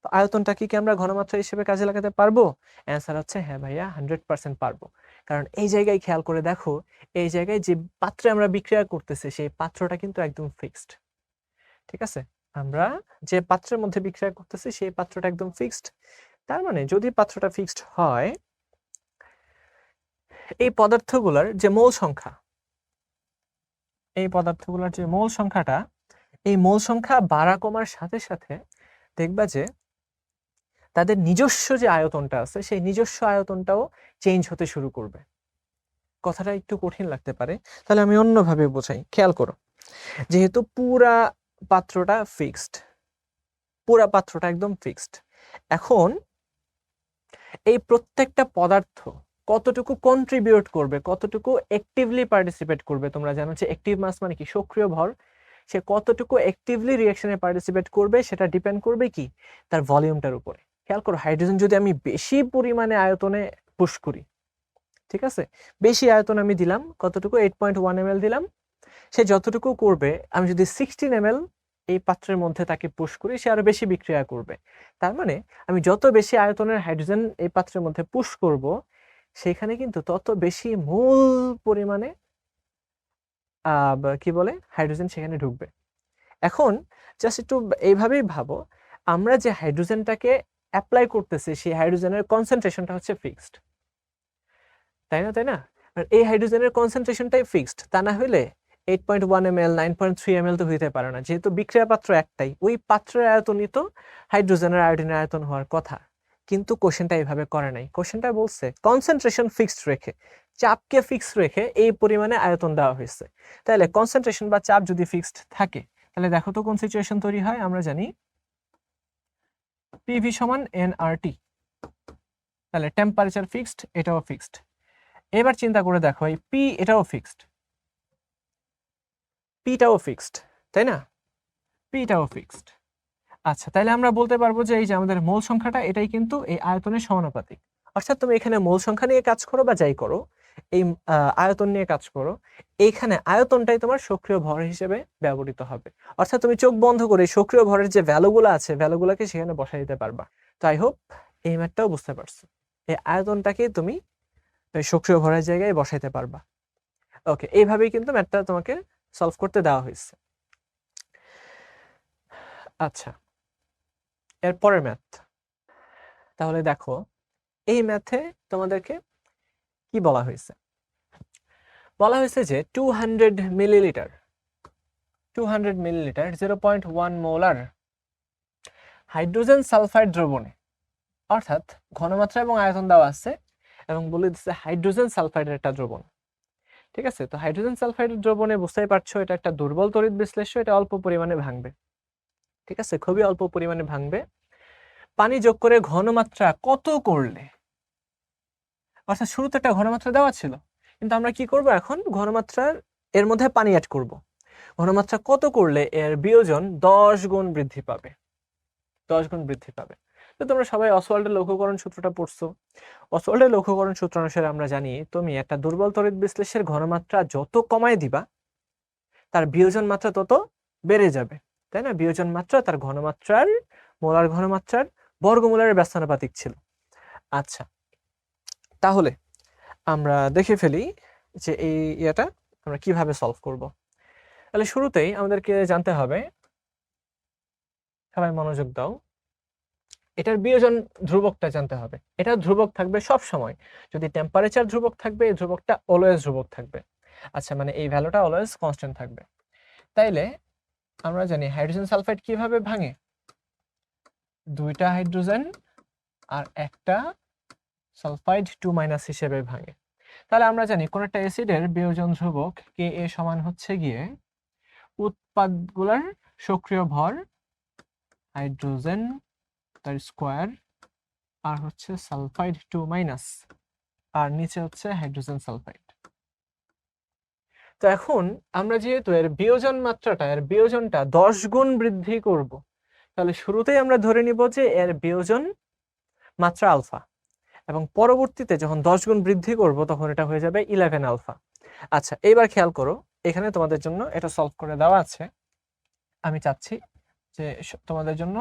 তো আয়তনটা কি আমরা ঘনমাত্রা হিসেবে কাজে লাগাতে পারবো? অ্যান্সার হচ্ছে হ্যাঁ ভাইয়া, 100% পারবো। কারণ এই জায়গায় খেয়াল করে দেখো, এই জায়গায় যে পাত্রে আমরা বিক্রিয়া করতেছি সেই পাত্রটা কিন্তু একদম ফিক্সড, ঠিক আছে। আমরা যে পাত্রের মধ্যে বিক্রিয়া করতেছি সেই পাত্রটা একদম ফিক্সড। তার মানে যদি পাত্রটা ফিক্সড হয়, এই পদার্থগুলোর যে মোল সংখ্যা, এই পদার্থগুলোর যে মোল সংখ্যাটা, এই মোল সংখ্যা বাড়া কমার সাথে সাথে দেখবা যে তাদের নিজস্ব যে আয়তনটা আছে সেই নিজস্ব আয়তনটাও চেঞ্জ হতে শুরু করবে। কথাটা একটু কঠিন লাগতে পারে, তাহলে আমি অন্যভাবে বোঝাই। খেয়াল করো, যেহেতু পুরা পাত্রটা ফিক্সড, পুরা পাত্রটা একদম ফিক্সড, এখন এই প্রত্যেকটা পদার্থ কতটুকু কন্ট্রিবিউট করবে, কতটুকু অ্যাক্টিভলি পার্টিসিপেট করবে। তোমরা জানো যে অ্যাক্টিভ মাস মানে কি, সক্রিয় ভর। সে কতটুকু অ্যাক্টিভলি রিঅ্যাকশনে পার্টিসিপেট করবে সেটা ডিপেন্ড করবে কি, তার ভলিউমটার উপরে। খেয়াল করো, হাইড্রোজেন যদি আমি বেশি পরিমাণে আয়তনে পুশ করি, ঠিক আছে, বেশি আয়তন আমি দিলাম, কতটুকু 8.1 ml দিলাম, সে যতটুকু করবে, আমি যদি 16 ml এই পাত্রের মধ্যে তাকে পুশ করি, সে আরো বেশি বিক্রিয়া করবে। তার মানে আমি যত বেশি আয়তনের হাইড্রোজেন এই পাত্রের মধ্যে পুশ করব, সেখানে কিন্তু তত বেশি মূল পরিমাণে কি বলে হাইড্রোজেন সেখানে ঢুকবে। এখন জাস্ট একটু এইভাবেই ভাবো, আমরা যে হাইড্রোজেনটাকে অ্যাপ্লাই করতেছি সেই হাইড্রোজেনের কনসেন্ট্রেশনটা হচ্ছে ফিক্সড, তাই না? আর এই হাইড্রোজেনের কনসেন্ট্রেশনটাই ফিক্সড, তা না হলে 8.1 ml 9.3 ml তো হইতে পারে না, যেহেতু বিক্রিয়া পাত্র একটাই, ওই পাত্রের আয়তনই তো হাইড্রোজেনের আয়োডিনের আয়তন হওয়ার কথা। কিন্তু কোশ্চেনটা এইভাবে করে নাই, কোশ্চেনটা বলছে কনসেন্ট্রেশন ফিক্সড রেখে, চাপকে ফিক্সড রেখে এই পরিমাণে আয়তন দেওয়া হয়েছে। তাহলে কনসেন্ট্রেশন বা চাপ যদি ফিক্সড থাকে, তাহলে দেখো তো কোন সিচুয়েশন তৈরি হয়। আমরা জানি পিভি সমান nRT, তাহলে টেম্পারেচার ফিক্সড, এটাও ফিক্সড। এবার চিন্তা করে দেখো, এই পি এটাও ফিক্সড, পিটাও ফিক্সড, তাই না? পিটাও ফিক্সড। আচ্ছা, তাহলে আমরা বলতে পারবো যে এই যে আমাদের মোল সংখ্যাটা, এটাই কিন্তু এই আয়তনের সমানুপাতিক। অর্থাৎ তুমি এখানে মোল সংখ্যা নিয়ে কাজ করো বা যাই করো, এই আয়তন নিয়ে কাজ করো, এইখানে আয়তনটাই তোমার সক্রিয় ভর হিসেবে ব্যবহৃত হবে। অর্থাৎ তুমি চোখ বন্ধ করে সক্রিয় ভরের যে ভ্যালুগুলো আছে, ভ্যালুগুলোকে সেখানে বসাই দিতে পারবা। তো আই হোপ এই ম্যাথটাও বুঝতে পারছো, এই আয়তনটাকে তুমি সক্রিয় ভরের জায়গায় বসাইতে পারবা। ওকে, এইভাবেই কিন্তু ম্যাথটা তোমাকে সলভ করতে দেওয়া হয়েছে। আচ্ছা, এরপরের ম্যাথ তাহলে দেখো, এই ম্যাথে তোমাদেরকে কি বলা হয়েছে? বলা হয়েছে যে 200 মিলিলিটার 0.1 মোলার হাইড্রোজেন সালফাইড দ্রবণে, অর্থাৎ ঘনমাত্রা এবং আয়তন দেওয়া আছে এবং বলে দিচ্ছে হাইড্রোজেন সালফাইডের একটা দ্রবণ। ঠিক আছে, তো হাইড্রোজেন সালফাইডের দ্রবণে বুঝতেই পারছো এটা একটা দুর্বল তড়িৎ বিশ্লেষ্য, এটা অল্প পরিমাণে ভাঙবে। ঠিক আছে, খুবই অল্প পরিমাণে ভাঙবে। পানি যোগ করে ঘনমাত্রা কত করলে, অর্থাৎ শুরুতে একটা ঘনমাত্রা দেওয়া ছিল, কিন্তু আমরা কি করব, এখন ঘনমাত্রার এর মধ্যে পানি অ্যাড করব। ঘনমাত্রা কত করলে এর বিয়োজন 10 গুণ বৃদ্ধি পাবে, 10 গুণ বৃদ্ধি পাবে। তো তোমরা সবাই অসওয়াল্ডের লঘুকরণ সূত্রটা পড়ছো। অসওয়াল্ডের লঘুকরণ সূত্র অনুসারে আমরা জানি, তুমি একটা দুর্বল তড়িৎ বিশ্লেষের ঘনমাত্রা যত কমায় দিবা, তার বিয়োজন মাত্রা তত বেড়ে যাবে, তাই না? বিয়োজন মাত্রা তার ঘনমাত্রার মোলার ঘনমাত্রার বর্গমূলের ব্যস্তানুপাতিক ছিল। আচ্ছা, তাহলে আমরা দেখে ফেলি যে এই ইয়েটা আমরা কিভাবে সলভ করব। তাহলে শুরুতেই আমাদেরকে জানতে হবে, সবাই মনোযোগ দাও, এটার বিয়োজন ধ্রুবকটা জানতে হবে। এটা ধ্রুবক থাকবে সব সময়, যদি টেম্পারেচার ধ্রুবক থাকবে, এই ধ্রুবকটা অলওয়েজ ধ্রুবক থাকবে। আচ্ছা, মানে এই ভ্যালুটা অলওয়েজ কনস্ট্যান্ট থাকবে। তাইলে আমরা জানি হাইড্রোজেন সালফাইড কিভাবে ভাঙে, দুইটা হাইড্রোজেন আর একটা সালফাইড 2- হিসেবে ভাঙে। তাহলে আমরা জানি কোন একটা অ্যাসিডের বিয়োজন ধ্রুবক Ka সমান হচ্ছে গিয়ে উৎপাদগুলোর সক্রিয় ভর হাইড্রোজেন তার স্কয়ার আর হচ্ছে সালফাইড 2- আর নিচে হচ্ছে হাইড্রোজেন সালফাইড। তো এখন আমরা যেহেতু এর বিয়োজন মাত্রাটা, এর বিয়োজনটা 10 গুণ বৃদ্ধি করব, তাহলে শুরুতেই আমরা ধরে নিব যে এর বিয়োজন মাত্রা আলফা, এবং পরবর্তীতে যখন 10 গুণ বৃদ্ধি করব তখন এটা হয়ে যাবে 11 আলফা। আচ্ছা, এইবার খেয়াল করো, এখানে তোমাদের জন্য এটা সলভ করে দেওয়া আছে। আমি চাচ্ছি যে তোমাদের জন্য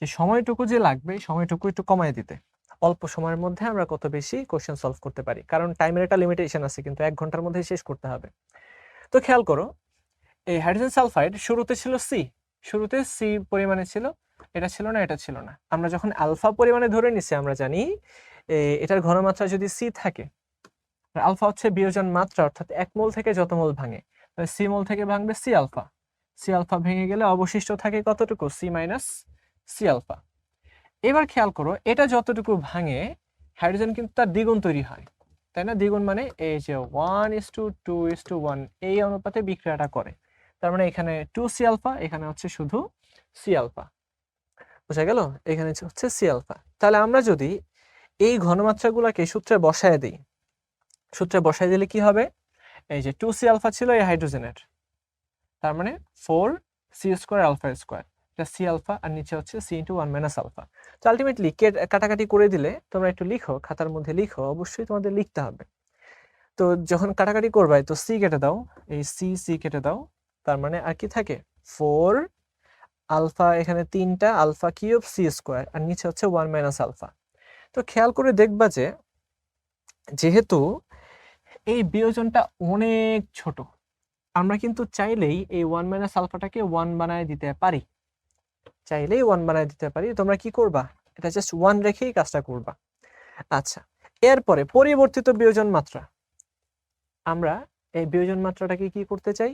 যে সময়টুকু যে লাগবে, সময়টুকু একটু কমায় দিতে। অল্প সময়ের মধ্যে আমরা কত বেশি কোশ্চেন সলভ করতে পারি, কারণ টাইমের একটা লিমিটেশন আছে, কিন্তু 1 ঘন্টার মধ্যে শেষ করতে হবে। তো খেয়াল করো, এই হাইড্রোজেন সালফাইড শুরুতে ছিল সি, শুরুতে সি পরিমাণে ছিল, এটা ছিল না, এটা ছিল না। আমরা যখন আলফা পরিমাণে ধরে নিছি, আমরা জানি এটার ঘনমাত্রা যদি সি থাকে, আলফা হচ্ছে বিয়োজন মাত্রা, অর্থাৎ 1 মোল থেকে যত মোল ভাঙে, তাহলে সি মোল থেকে ভাঙবে সি আলফা। সি আলফা ভেঙে গেলে অবশিষ্ট থাকে কতটুকু, সি মাইনাস সি আলফা। এবার খেয়াল করো, এটা যতটুকু ভাঙে হাইড্রোজেন কিন্তু তার দ্বিগুণ তৈরি হয়, তাই না? দ্বিগুণ মানে এই যে 1:2:1 এই অনুপাতে বিক্রিয়াটা করে। তার মানে এখানে 2 সি আলফা, এখানে হচ্ছে শুধু সি আলফা। বুঝা গেল? এখানে হচ্ছে সি আলফা। তাহলে আমরা যদি এই ঘনমাত্রাগুলোকে সূত্রে বসায় দিই, সূত্রে বসাই দিলে কি হবে, এই যে 2c আলফা ছিল এই হাইড্রোজেনের, তার মানে 4c² আলফা স্কোয়ার, এটা c আলফা আর নিচে হচ্ছে c × 1 - আলফা। তো আলটিমেটলি কাটাকাটি করে দিলে তোমরা একটু লিখো, খাতার মধ্যে লিখো, অবশ্যই তোমাদের লিখতে হবে। তো যখন কাটাকাটি করবে তো c কেটে দাও, এই c কেটে দাও, তার মানে আর কি থাকে 4 আলফা, এখানে 3টা আলফা কিউব c² আর নিচে হচ্ছে 1 - আলফা। তো খেয়াল করে দেখবা যে যেহেতু এই বিয়োজনটা অনেক ছোট, আমরা কিন্তু চাইলেই এই 1 - আলফাটাকে 1 বানায় দিতে পারি, চাইলেই 1 বানায় দিতে পারি। তোমরা কি করবা, এটা জাস্ট 1 রেখেই কাজটা করবা। আচ্ছা, এরপরে পরিবর্তিত বিয়োজন মাত্রা, আমরা এই বিয়োজন মাত্রাটাকে কি করতে চাই,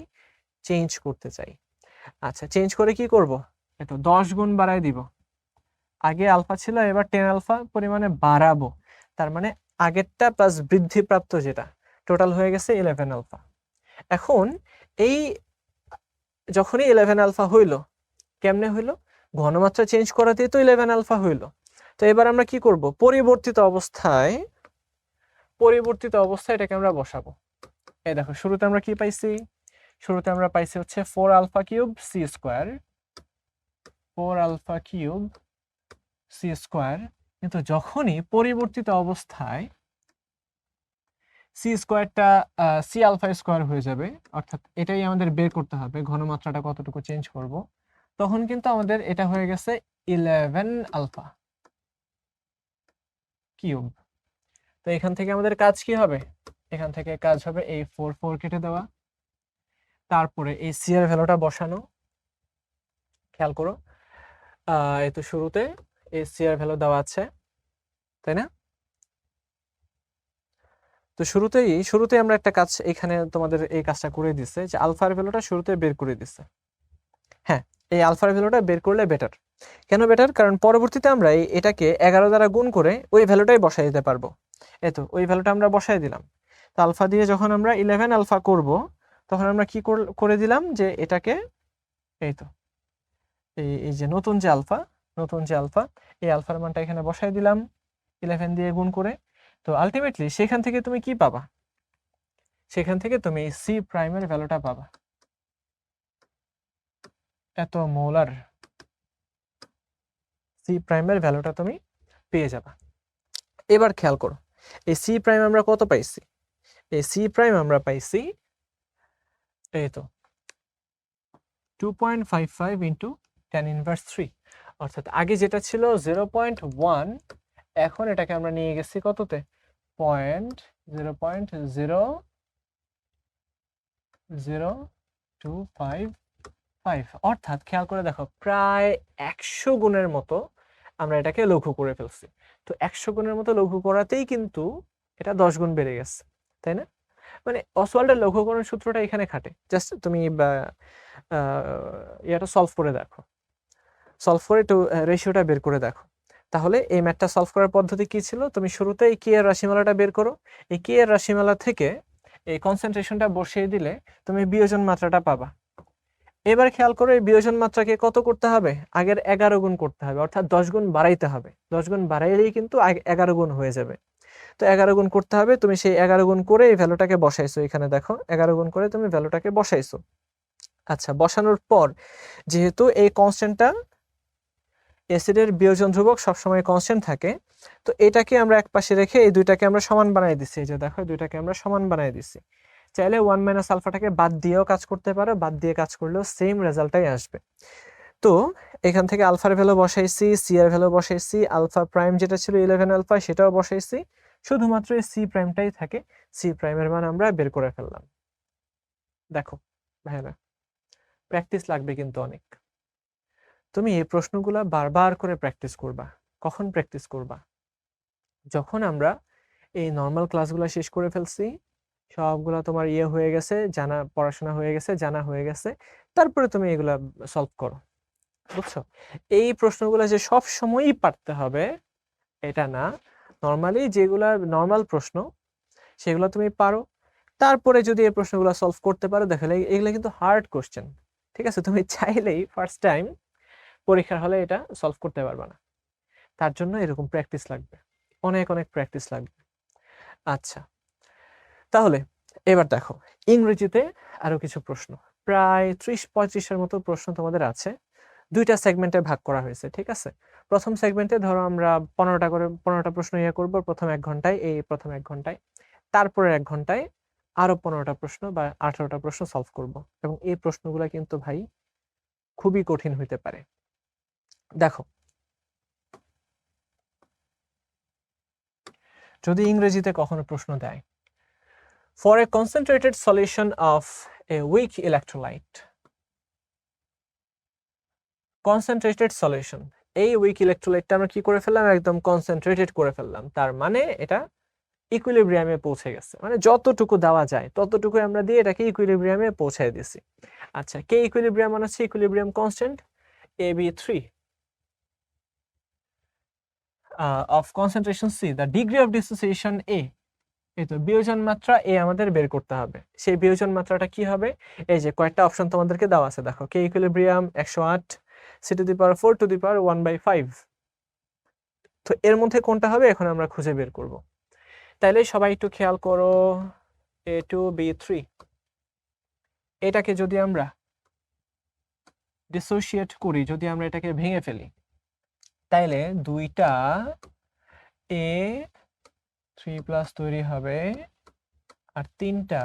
চেঞ্জ করতে চাই। আচ্ছা, চেঞ্জ করে কি করব, এত 10 গুণ বাড়ায় দিব, আগে আলফা ছিল এবার 10 আলফা পরিমাণে বাড়াবো, তার মানে আগেরটা প্লাস বৃদ্ধিপ্রাপ্ত যেটা টোটাল হয়ে গেছে 11 আলফা। এখন এই যখনই 11 আলফা হইল, কেমনে হইল, ঘনমাত্রা চেঞ্জ করাতেই তো 11 আলফা হইল। তো এবার আমরা কি করব, পরিবর্তিত অবস্থায় এটাকে আমরা বসাবো। এই দেখো শুরুতে আমরা কি পাইছি, শুরুতে আমরা পাইছি হচ্ছে 4 alpha cube c², 4 alpha cube c², কিন্তু যখনই পরিবর্তিত অবস্থায় c²টা c আলফা স্কোয়ার হয়ে যাবে, অর্থাৎ এটাই আমাদের বের করতে হবে ঘনমাত্রাটা কতটুকু চেঞ্জ করব, তখন কিন্তু আমাদের এটা হয়ে গেছে 11 আলফা কিউব। তো এখান থেকে আমাদের কাজ কি হবে, এখান থেকে কাজ হবে এই 4 কেটে দেওয়া, তারপরে এই c এর ভ্যালুটা বসানো। খেয়াল করো এই তো শুরুতে এই c এর ভ্যালু দেওয়া আছে, তাই না? তো শুরুতেই আমরা একটা কাজ এখানে তোমাদের এই কাজটা করে দিছে যে আলফার ভ্যালুটা শুরুতে বের করে দিছে। হ্যাঁ, এই আলফার ভ্যালুটা বের করলে বেটার। কেন বেটার, কারণ পরবর্তীতে আমরা এটাকে 11 দ্বারা গুণ করে ওই ভ্যালুটাই বসাই দিতে পারবো। এই তো ওই ভ্যালুটা আমরা বসাই দিলাম। তো আলফা দিয়ে যখন আমরা 11 আলফা করব, তখন আমরা কি করে দিলাম যে এটাকে এই তো এই যে নতুন যে আলফা এই আলফার মানটা এখানে বসাই দিলাম 11 দিয়ে গুণ করে। তো আলটিমেটলি সেখান থেকে তুমি কি পাবা, সেখান থেকে তুমি সি প্রাইমের ভ্যালুটা পাবা, এত মোলার সি প্রাইমের ভ্যালুটা তুমি পেয়ে যাবা। এবার খেয়াল করো এই সি প্রাইম আমরা কত পাইছি, এই সি প্রাইম আমরা পাইছি এই তো 2.55 × 10⁻³ অর্থাৎ আগে যেটা ছিল 0.1, এখন এটাকে আমরা নিয়ে গেছি কততে, 0.00255, অর্থাৎ খেয়াল করে দেখো প্রায় 100 গুণের মতো আমরা এটাকে লঘু করে ফেলছি। তো 100 গুণের মতো লঘু করাতেই কিন্তু এটা 10 গুণ বেড়ে গেছে, তাই না? মানে অসওয়াল্ডের লঘুকরণ সূত্রটা এখানে খাটে, জাস্ট তুমি এটা সলভ করে দেখো, সলভ করে একটু রেশিওটা বের করে দেখো। তাহলে এই ম্যাথটা সলভ করার পদ্ধতি কি ছিল, তুমি শুরুতে এই কে এর রাশিমালাটা বের করো, এই কে এর রাশিমালা থেকে এই কনসেন্ট্রেশনটা বসিয়ে দিলে তুমি বিয়োজন মাত্রাটা পাবা। এবার খেয়াল করো এই বিয়োজন মাত্রাকে কত করতে হবে, আগের 11 গুণ করতে হবে, অর্থাৎ 10 গুণ বাড়াইতে হবে, 10 গুণ বাড়াইলেই কিন্তু 11 গুণ হয়ে যাবে। তো 11 গুণ করতে হবে, তুমি সেই 11 গুণ করে এই ভ্যালুটাকে বসাইছো, এখানে দেখো 11 গুণ করে তুমি ভ্যালুটাকে বসাইছো। আচ্ছা, বসানোর পর যেহেতু এই কনস্ট্যান্টটা অ্যাসিডের বিয়োজন ধ্রুবক সবসময় কনস্ট্যান্ট থাকে, তো এটাকে আমরা একপাশে রেখে এই দুইটাকে আমরা সমান বানিয়ে দিচ্ছি। এই যে দেখো দুইটাকে আমরা সমান বানিয়ে দিচ্ছি। চাইলে 1 - আলফাটাকে বাদ দিয়েও কাজ করতে পারো, বাদ দিয়ে কাজ করলেও সেম রেজাল্টটাই আসবে। তো এখান থেকে আলফার ভ্যালু বসাইছি, সি এর ভ্যালু বসাইছি, আলফা প্রাইম যেটা ছিল 11 আলফা সেটাও বসাইছি, শুধুমাত্র এই সি প্রাইমটাই থাকে, সি প্রাইমের মান আমরা বের করে ফেললাম। দেখো ভাইরা, প্র্যাকটিস লাগবে কিন্তু অনেক। তুমি এই প্রশ্নগুলো বারবার করে প্র্যাকটিস করবা। কখন প্র্যাকটিস করবা, যখন আমরা এই নর্মাল ক্লাসগুলো শেষ করে ফেলছি, সবগুলা তোমার ইয়ে হয়ে গেছে, জানা পড়াশোনা হয়ে গেছে, জানা হয়ে গেছে, তারপরে তুমি এগুলা সলভ করো, বুঝছো? এই প্রশ্নগুলো যে সব সময়ই পারতে হবে এটা না, নর্মালি যেগুলা নর্মাল প্রশ্ন সেগুলো তুমি পারো, তারপরে যদি এই প্রশ্নগুলো সলভ করতে পারো, দেখো এগুলো কিন্তু হার্ড কোশ্চেন, ঠিক আছে? তুমি চাইলেই ফার্স্ট টাইম পরীক্ষার হলে এটা সলভ করতে পারবে না, তার জন্য এরকম প্র্যাকটিস লাগবে, অনেক অনেক প্র্যাকটিস লাগবে। আচ্ছা, তাহলে এবার দেখো ইংরেজিতে আরো কিছু প্রশ্ন, প্রায় 30-35 মতো প্রশ্ন তোমাদের আছে। দুইটা সেগমেন্টে ভাগ করা হয়েছে, ঠিক আছে? প্রথম সেগমেন্টে ধরো আমরা 15টা প্রশ্ন করব প্রথম 1 ঘন্টায়, প্রথম 1 ঘন্টায়। তারপরে 1 ঘন্টায় আরো 15টা প্রশ্ন বা 18টা প্রশ্ন সলভ করব, এবং এই প্রশ্নগুলো কিন্তু ভাই খুবই কঠিন হইতে পারে। দেখো, যদি ইংরেজিতে কখনো প্রশ্ন দেয়, for a concentrated solution of A weak electrolyte, concentrated solution, এই উইক ইলেকট্রোলাইটটা আমরা কি করে ফেললাম, একদম কনসেন্ট্রেটেড করে ফেললাম। তার মানে এটা ইকুইলিব্রিয়ামে পৌঁছে গেছে, মানে যতটুকু দেওয়া যায় ততটুকু আমরা দিয়ে এটাকে ইকুইলিব্রিয়ামে পৌঁছায় দিছি। আচ্ছা, কে ইকুইলিব্রিয়াম মানে হচ্ছে equilibrium constant AB3 of concentration C, the degree of dissociation A, এই তো বিয়োজন মাত্রা A আমাদের বের করতে হবে। সেই বিয়োজন মাত্রাটা কি হবে, এই যে কয়েকটা অপশন তোমাদেরকে দেওয়া আছে, দেখো কে equilibrium 108, C to the power 4 to the power 1/5। তো এর মধ্যে কোনটা হবে এখন আমরা খুঁজে বের করব। তাইলে সবাই একটু খেয়াল করো, A2B3 এটাকে যদি আমরা ডিসোসিয়েট করি, যদি আমরা এটাকে ভেঙে ফেলি, তাইলে দুইটা A3+ তৈরি হবে আর তিনটা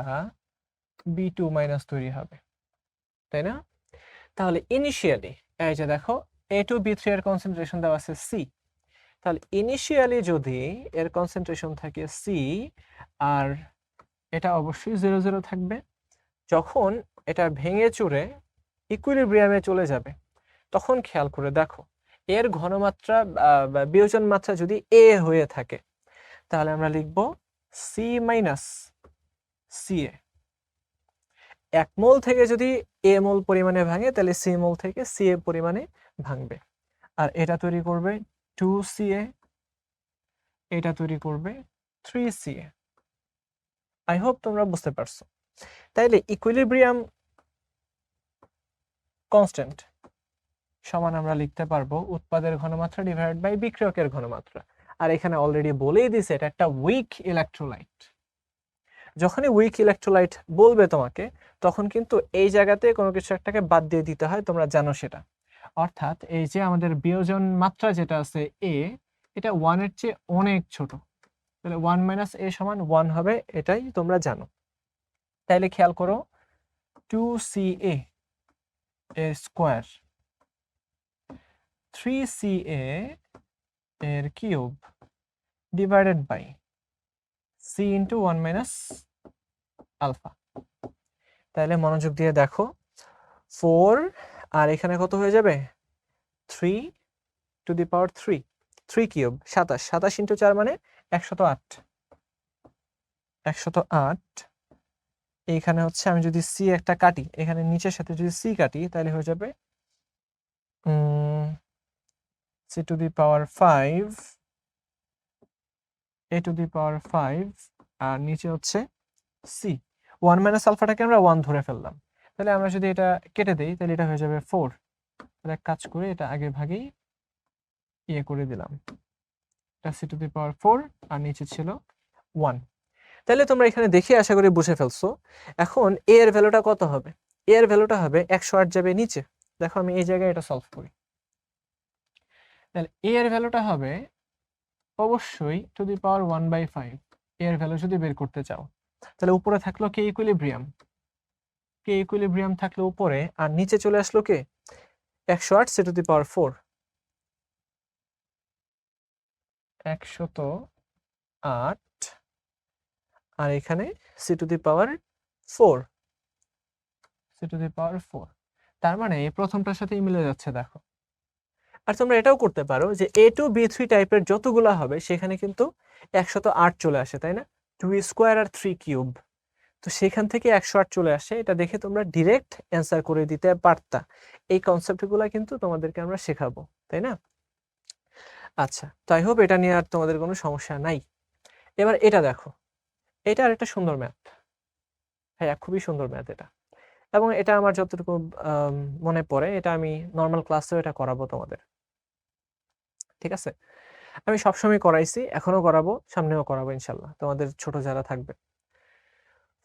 B2 মাইনাস তৈরি হবে, তাই না? তাহলে ইনিশিয়ালি এই যে দেখো A2B3 এর কনসেন্ট্রেশন দেওয়া আছে C, তাহলে ইনিশিয়ালি যদি এর কনসেন্ট্রেশন থাকে C, আর এটা অবশ্যই 0 0 থাকবে। যখন এটা ভেঙে চুরে ইকুইলিব্রিয়ামে চলে যাবে, তখন খেয়াল করে দেখো এর ঘনমাত্রা বা বিয়োজন মাত্রা যদি A হয়ে থাকে, তাহলে আমরা লিখব C মাইনাস CA। 1 মোল থেকে যদি A মোল পরিমাণে ভাঙে, তাহলে C মোল থেকে CA পরিমাণে ভাঙবে, আর এটা তৈরি করবে 2CA, এটা তৈরি করবে 3CA। আই হোপ তোমরা বুঝতে পারছো। তাইলে ইকুইলিব্রিয়াম কনস্ট্যান্ট সমান আমরা লিখতে পারবো উৎপাদের ঘনমাত্রা ডিভাইডেড বাই বিক্রিয়কের ঘনমাত্রা। আর এখানে অলরেডি বলেই দিয়েছে এটা একটা উইক ইলেকট্রোলাইট। যখনই উইক ইলেকট্রোলাইট বলবে তোমাকে, তখন কিন্তু এই জায়গাতে কোনো কিছু একটাকে বাদ দিয়ে দিতে হয়, তোমরা জানো সেটা। অর্থাৎ এই যে আমাদের বিয়োজন মাত্রা যেটা আছে A, এটা 1 এর চেয়ে অনেক ছোট, তাহলে 1 মাইনাস A সমান 1 হবে, এটাই তোমরা জানো। তাইলে খেয়াল করো 2CA এর স্কোয়ার 3CA এর cube divided by C into 1 minus alpha. তাহলে মনোযোগ দিয়ে দেখো, 4 আর এখানে কত হয়ে যাবে, 3 two the power 3 cube 27, 27 into 4 মানে 108, 108। এইখানে হচ্ছে আমি যদি C একটা কাটি, এখানে নিচের সাথে যদি C কাটি, তাহলে হয়ে যাবে C to the power 5, A to the power 5, আর নিচে হচ্ছে C। 1 মাইনাস আলফাটাকে আমরা 1 ধরে ফেললাম, তাহলে আমরা যদি এটা কেটে দেই, তাহলে এটা হয়ে যাবে 4। তাহলে এক কাজ করে এটা আগে ভাগেই করে দিলাম, এটা C টু দি পাওয়ার 4 আর নিচে ছিল 1। তাহলে তোমরা এখানে দেখে আশা করি বুঝে ফেলছো। এখন A এর ভ্যালুটা কত হবে, A এর ভ্যালুটা হবে 108 যাবে নিচে। দেখো আমি এই জায়গায় এটা সলভ করি, তাহলে A এর ভ্যালুটা হবে অবশ্যই টু দি পাওয়ার 1/5। A এর ভ্যালু যদি বের করতে চাও, তাহলে উপরে থাকলো কে ইকুইলিব্রিয়াম থাকলো উপরে, আর নিচে চলে আসলো কে 108 C টু দি পাওয়ার 4, 108, আর এখানে C to the power 4, C to the power 4। তার মানে এই প্রথমটার সাথেই মিলে যাচ্ছে, দেখো। আর তোমরা এটাও করতে পারো যে A2B3 টাইপের যতগুলা হবে সেখানে কিন্তু 108 চলে আসে, তাই না, 2 স্কোয়ার আর 3 কিউব, তো সেখান থেকে 108 চলে আসে। এটা দেখে তোমরা ডিরেক্ট অ্যান্সার করে দিতে পারতা। এই কনসেপ্টগুলো কিন্তু তোমাদেরকে আমরা শেখাবো, তাই না? আচ্ছা, তো আই হোপ এটা নিয়ে আর তোমাদের কোনো সমস্যা নাই। এবার এটা দেখো, এটা আর একটা সুন্দর ম্যাথ, হ্যাঁ খুবই সুন্দর ম্যাথ এটা, এবং এটা আমার যতটুকু মনে পড়ে, এটা আমি নর্মাল ক্লাসেও এটা করাবো তোমাদের, ঠিক আছে? আমি সবসময় করাইছি, এখনো করাবো, সামনেও করাবো ইনশাল্লাহ, তোমাদের ছোট যারা থাকবে।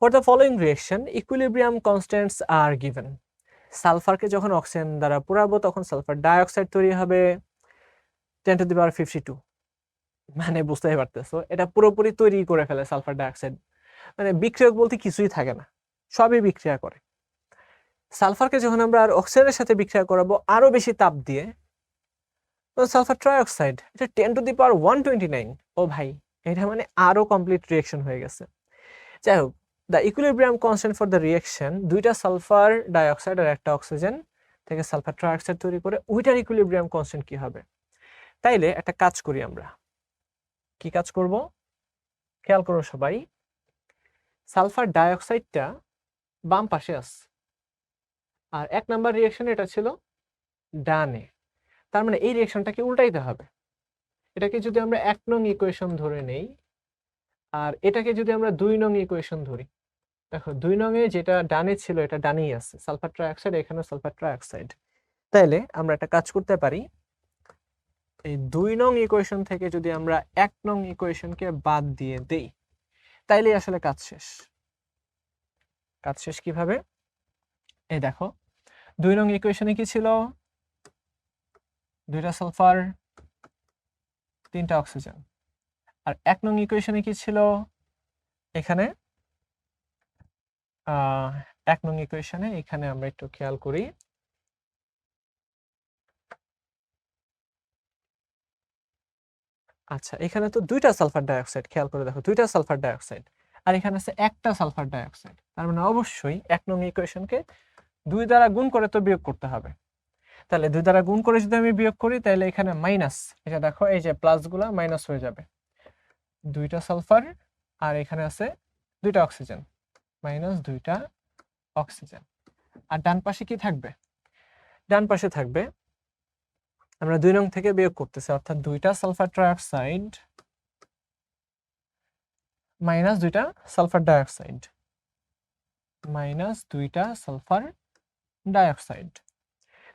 For the following reaction, equilibrium constants are given. সালফারকে যখন অক্সিজেন দ্বারা পোড়াবো তখন সালফার ডাইঅক্সাইড তৈরি হবে 10 to the power 52। মানে বুঝতেই পারতেছো, এটা পুরোপুরি তৈরি করে ফেলে সালফার ডাইঅক্সাইড। মানে বিক্রিয়ক বলতে কিছুই থাকে না, সবই বিক্রিয়া করে। সালফারকে যখন আমরা আর অক্সিজেনের সাথে বিক্রিয়া করাবো আরো বেশি তাপ দিয়ে, সালফার ট্রাইঅক্সাইড এটা 10 to the power 129। ও ভাই, এটা মানে আরো কমপ্লিট রিঅ্যাকশন হয়ে গেছে। যাই হোক, the equilibrium constant for the reaction, দুইটা সালফার ডাইঅক্সাইড আর একটা অক্সিজেন থেকে সালফার ট্রাইঅক্সাইড তৈরি করে, ওইটার ইকুইলিব্রিয়াম কনস্ট্যান্ট কি হবে? তাইলে একটা কাজ করি আমরা। কি কাজ করব? খেয়াল করো সবাই, সালফার ডাইঅক্সাইডটা বাম পাশে আছে আর 1 নাম্বার রিঅ্যাকশন এটা ছিল ডানে। তার মানে এই রিঅ্যাকশনটাকে উল্টাইতে হবে। এটাকে যদি আমরা 1 নং ইকুয়েশন ধরে নেই আর এটাকে যদি আমরা 2 নং ইকুয়েশন ধরি, দেখো 2 নং এ যেটা ডানে ছিল এটা ডানেই আছে, সালফার ট্রাইঅক্সাইড, এখানে সালফার ট্রাইঅক্সাইড। তাইলে আমরা একটা কাজ করতে পারি, এই 2 নং ইকুয়েশন থেকে যদি আমরা 1 নং ইকুয়েশনকে বাদ দিয়ে দেই তাইলে আসলে কাজ শেষ। কাজ শেষ কিভাবে? এই দেখো 2 নং ইকুয়েশনে কি ছিল? 2টা সালফার 3টা অক্সিজেন। আর 1 নং ইকুয়েশনে কি ছিল? এখানে 1 নং ইকুয়েশনে এখানে আমরা একটু খেয়াল করি, আচ্ছা এখানে তো 2টা সালফার ডাইঅক্সাইড, খেয়াল করে দেখো 2টা সালফার ডাইঅক্সাইড আর এখানে আছে একটা সালফার ডাইঅক্সাইড। তার মানে অবশ্যই 1 নং ইকুয়েশনকে 2 দ্বারা গুণ করে তো বিয়োগ করতে হবে। তাহলে 2 দ্বারা গুণ করে যদি আমি বিয়োগ করি তাহলে এখানে মাইনাস, এটা দেখো এই যে প্লাসগুলা মাইনাস হয়ে যাবে, 2টা সালফার আর এখানে আছে 2টা অক্সিজেন, মাইনাস 2টা অক্সিজেন। আর ডান পাশে কি থাকবে? ডান পাশে থাকবে, আমরা 2 নং থেকে বিয়োগ করতেছি, অর্থাৎ 2টা সালফার ট্রাইঅক্সাইড মাইনাস 2টা সালফার ডাইঅক্সাইড, মাইনাস 2টা সালফার ডাইঅক্সাইড।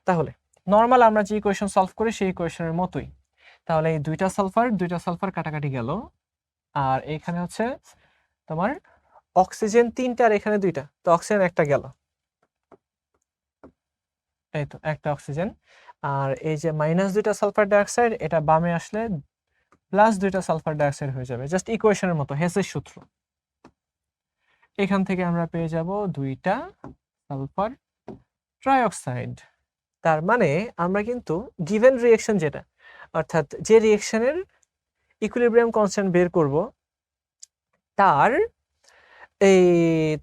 তাহলে নরমাল আমরা যে ইকুয়েশন সলভ করি সেই ইকুয়েশনের মতোই। তাহলে এই 2টা সালফার কাটাকাটি গেল, আর এখানে হচ্ছে তোমার অক্সিজেন 3টা আর এখানে 2টা, তো অক্সিজেন একটা গেল, এই তো একটা অক্সিজেন। আর এই যে মাইনাস 2টা সালফার ডাইঅক্সাইড, এটা বামে আসলে প্লাস 2টা সালফার ডাইঅক্সাইড হয়ে যাবে, জাস্ট ইকুয়েশনের মতো, হেসের সূত্র। এখান থেকে আমরা পেয়ে যাব 2টা সালফার ট্রাইঅক্সাইড। তার মানে আমরা কিন্তু গিভেন রিঅ্যাকশন যেটা, অর্থাৎ যে রিঅ্যাকশনের ইকুইলিব্রিয়াম কনস্ট্যান্ট বের করব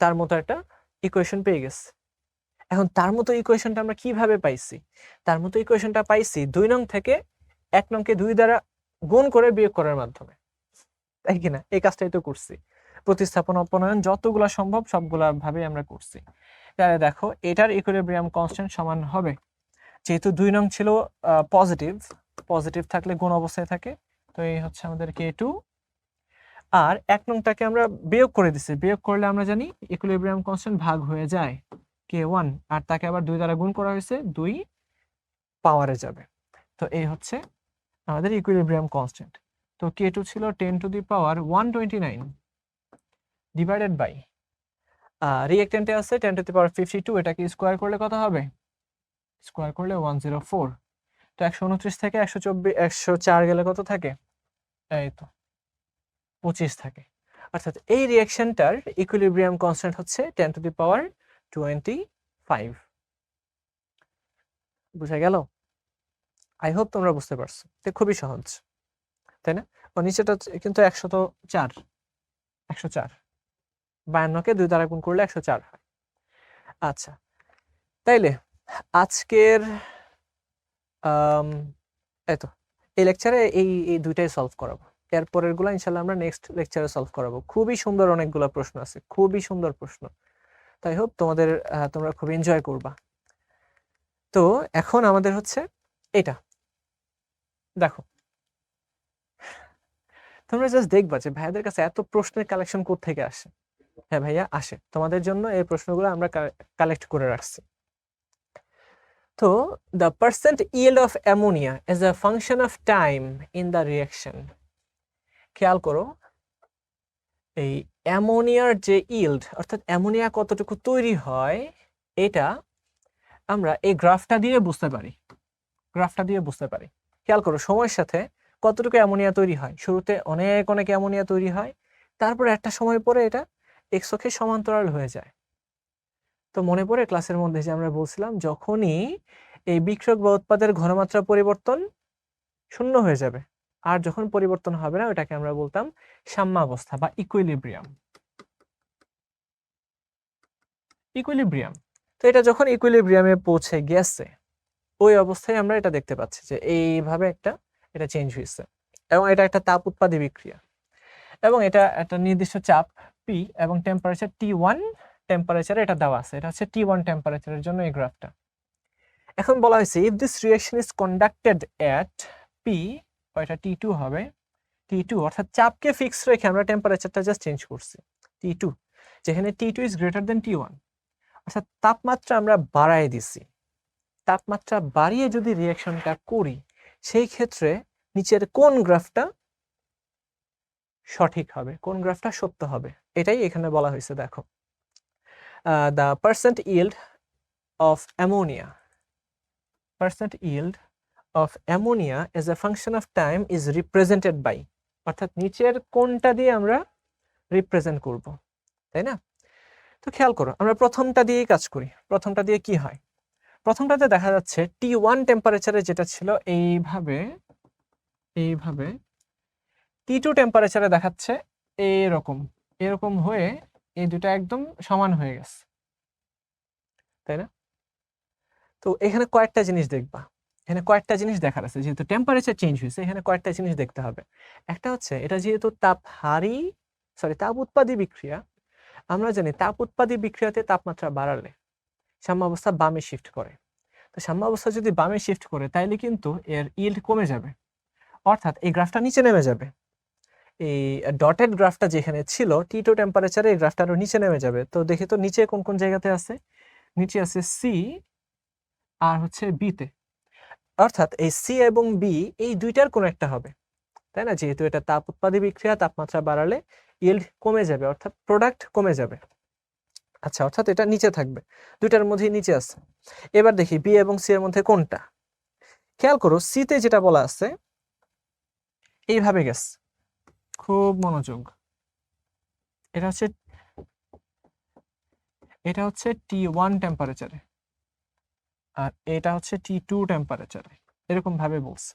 তার মতো একটা ইকুয়েশন পেয়ে গেছে। এখন তার মতো ইকুয়েশনটা আমরা কিভাবে পাইছি? তার মতো ইকুয়েশনটা পাইছি 2 নং থেকে 1 নংকে 2 দ্বারা গুণ করে বিয়োগ করার মাধ্যমে, তাই কিনা? এই কাজটাই তো করছি, প্রতিস্থাপন অপনয়ন যতগুলা সম্ভব সবগুলা ভাবে আমরা করছি। তাহলে দেখো এটার ইকুইলিব্রিয়াম কনস্ট্যান্ট সমান হবে, যেহেতু 2 নং ছিল পজিটিভ থাকলে গুণ অবস্থায় থাকে, তো এই হচ্ছে আমাদের K2। আর 1 নংটাকে আমরা বিয়োগ করে দিছি, বিয়োগ করলে আমরা জানি ইকুইলিব্রিয়াম কনস্ট্যান্ট ভাগ হয়ে যায় K1, আর তাকে আবার 2 দ্বারা গুণ করা হয়েছে, 2 পাওয়ারে যাবে। তো এই হচ্ছে আমাদের ইকুইলিব্রিয়াম কনস্ট্যান্ট। তো K2 ছিল 10 to the power 129 divided by রিঅ্যাকট্যান্টে আছে 10 to the power 52, এটাকে স্কোয়ার করলে কত হবে? স্কোয়ার করলে 104। তো 129 থেকে 104 গেলে কত থাকে? এই তো 25 থাকে। অর্থাৎ এই রিঅ্যাকশনটার ইকুইলিব্রিয়াম কনস্ট্যান্ট হচ্ছে 10 to the power 25। বুঝা গেল? আই হোপ তোমরা বুঝতে পারছো, এটা খুবই সহজ, তাই না? ও নিচেটা কিন্তু 104, 52কে 2 দ্বারা গুণ করলে 104 হয়। আচ্ছা, তাইলে আজকের এই লেকচারে এই দুইটাই সলভ করাবো, এরপরের গুলো ইনশাল্লাহ আমরা নেক্সট লেকচারে সলভ করাবো। খুবই সুন্দর অনেকগুলো প্রশ্ন আছে, খুবই সুন্দর প্রশ্ন, তাই হোপ তোমরা খুব এনজয় করবা। তো এখন আমাদের হচ্ছে এটা দেখো, তোমরা জাস্ট দেখবা যে ভাইয়াদের কাছে এত প্রশ্নের কালেকশন কোত্থেকে আসে। হ্যাঁ ভাইয়া আসে, তোমাদের জন্য এই প্রশ্নগুলো আমরা কালেক্ট করে রাখছি। তো the percent yield of ammonia is a function of time in the reaction। খেয়াল করো, এই অ্যামোনিয়ার যে ইল্ড অর্থাৎ অ্যামোনিয়া কতটুকু তৈরি হয় এটা আমরা এই গ্রাফটা দিয়ে বুঝতে পারি। খেয়াল করো সময়ের সাথে কতটুকু অ্যামোনিয়া তৈরি হয়। শুরুতে অনেক অনেক অ্যামোনিয়া তৈরি হয়, তারপরে একটা সময় পরে এটা এক্স অক্ষে সমান্তরাল হয়ে যায়। তো মনে পড়ে ক্লাসের মধ্যে যে আমরা বলছিলাম যখনই এই বিক্রিয়ক বা উৎপাদের ঘনমাত্রা পরিবর্তন শূন্য হয়ে যাবে, আর যখন পরিবর্তন হবে না ওটাকে আমরা বলতাম সাম্যাবস্থা বা ইকুইলিব্রিয়াম। তো এটা যখন ইকুইলিব্রিয়ামে পৌঁছে গেছে ওই অবস্থায় আমরা এটা দেখতে পাচ্ছি যে এইভাবে এটা চেঞ্জ হয়েছে, এবং এটা একটা তাপ উৎপাদী বিক্রিয়া, এবং এটা একটা নির্দিষ্ট চাপ পি এবং টেম্পারেচার T1 টেম্পারেচারে এটা দেওয়া আছে। এটা হচ্ছে T1 টেম্পারেচারের জন্য এই গ্রাফটা। এখন বলা হয়েছে if this reaction is conducted at P, এটা T2 হবে। T2 অর্থাৎ চাপকে ফিক্স রেখে আমরা টেম্পারেচারটা জাস্ট চেঞ্জ করছি T2, যেখানে T2 is greater than T1, অর্থাৎ তাপমাত্রা আমরা বাড়ায় দিছি। তাপমাত্রা বাড়িয়ে যদি রিঅ্যাকশনটা করি সেই ক্ষেত্রে নিচের কোন গ্রাফটা সঠিক হবে, কোন গ্রাফটা সত্য হবে, এটাই এখানে বলা হয়েছে। দেখো the percent yield of ammonia as a function of time is represented by, অর্থাৎ নিচের কোনটা দিয়ে আমরা রিপ্রেজেন্ট করব, তাই না? তো খেয়াল করো আমরা প্রথমটা দিয়েই কাজ করি। প্রথমটা দিয়ে কি হয়, প্রথমটাতে দেখা যাচ্ছে T1 টেম্পারেচারে যেটা ছিল এইভাবে T2 টেম্পারেচারে দেখাচ্ছে এরকম হয়ে এই দুটো একদম সমান হয়ে গেছে, তাই না? তো এখানে কয়েকটা জিনিস দেখবা, এখানে কয়েকটা জিনিস দেখার আছে। যেহেতু টেম্পারেচার চেঞ্জ হয়েছে এখানে কয়েকটা জিনিস দেখতে হবে। একটা হচ্ছে এটা যেহেতু তাপ উৎপাদী বিক্রিয়া, আমরা জানি তাপ উৎপাদী বিক্রিয়াতে তাপমাত্রা বাড়ালে সাম্যাবস্থা বামে শিফট করে। তো সাম্যাবস্থা যদি বামে শিফট করে তাইলে কিন্তু এর ইল্ড কমে যাবে, অর্থাৎ এই গ্রাফটা নিচে নেমে যাবে। এই ডটেড গ্রাফটা যেখানে ছিল T2 টেম্পারেচারে এই গ্রাফটা আরো নিচে নেমে যাবে। তো দেখি তো নিচে কোন কোন জায়গাতে আছে। নিচে আছে সি আর হচ্ছে বিতে, অর্থাৎ এই সি এবং বি এই দুইটার কোন একটা হবে, তাই না? যেহেতু এটা তাপ উৎপাদী বিক্রিয়া, তাপমাত্রা বাড়ালে ইল্ড কমে যাবে, অর্থাৎ প্রোডাক্ট কমে যাবে। আচ্ছা, অর্থাৎ এটা নিচে থাকবে, দুইটার মধ্যেই নিচে আছে। এবার দেখি বি এবং সি এর মধ্যে কোনটা। খেয়াল করো সিতে যেটা বলা আছে এইভাবে গেছে, খুব মনোযোগ। এটা হচ্ছে T1 টেম্পারেচারে আর এটা হচ্ছে T2 টেম্পারেচারে, এরকম ভাবে বলছে।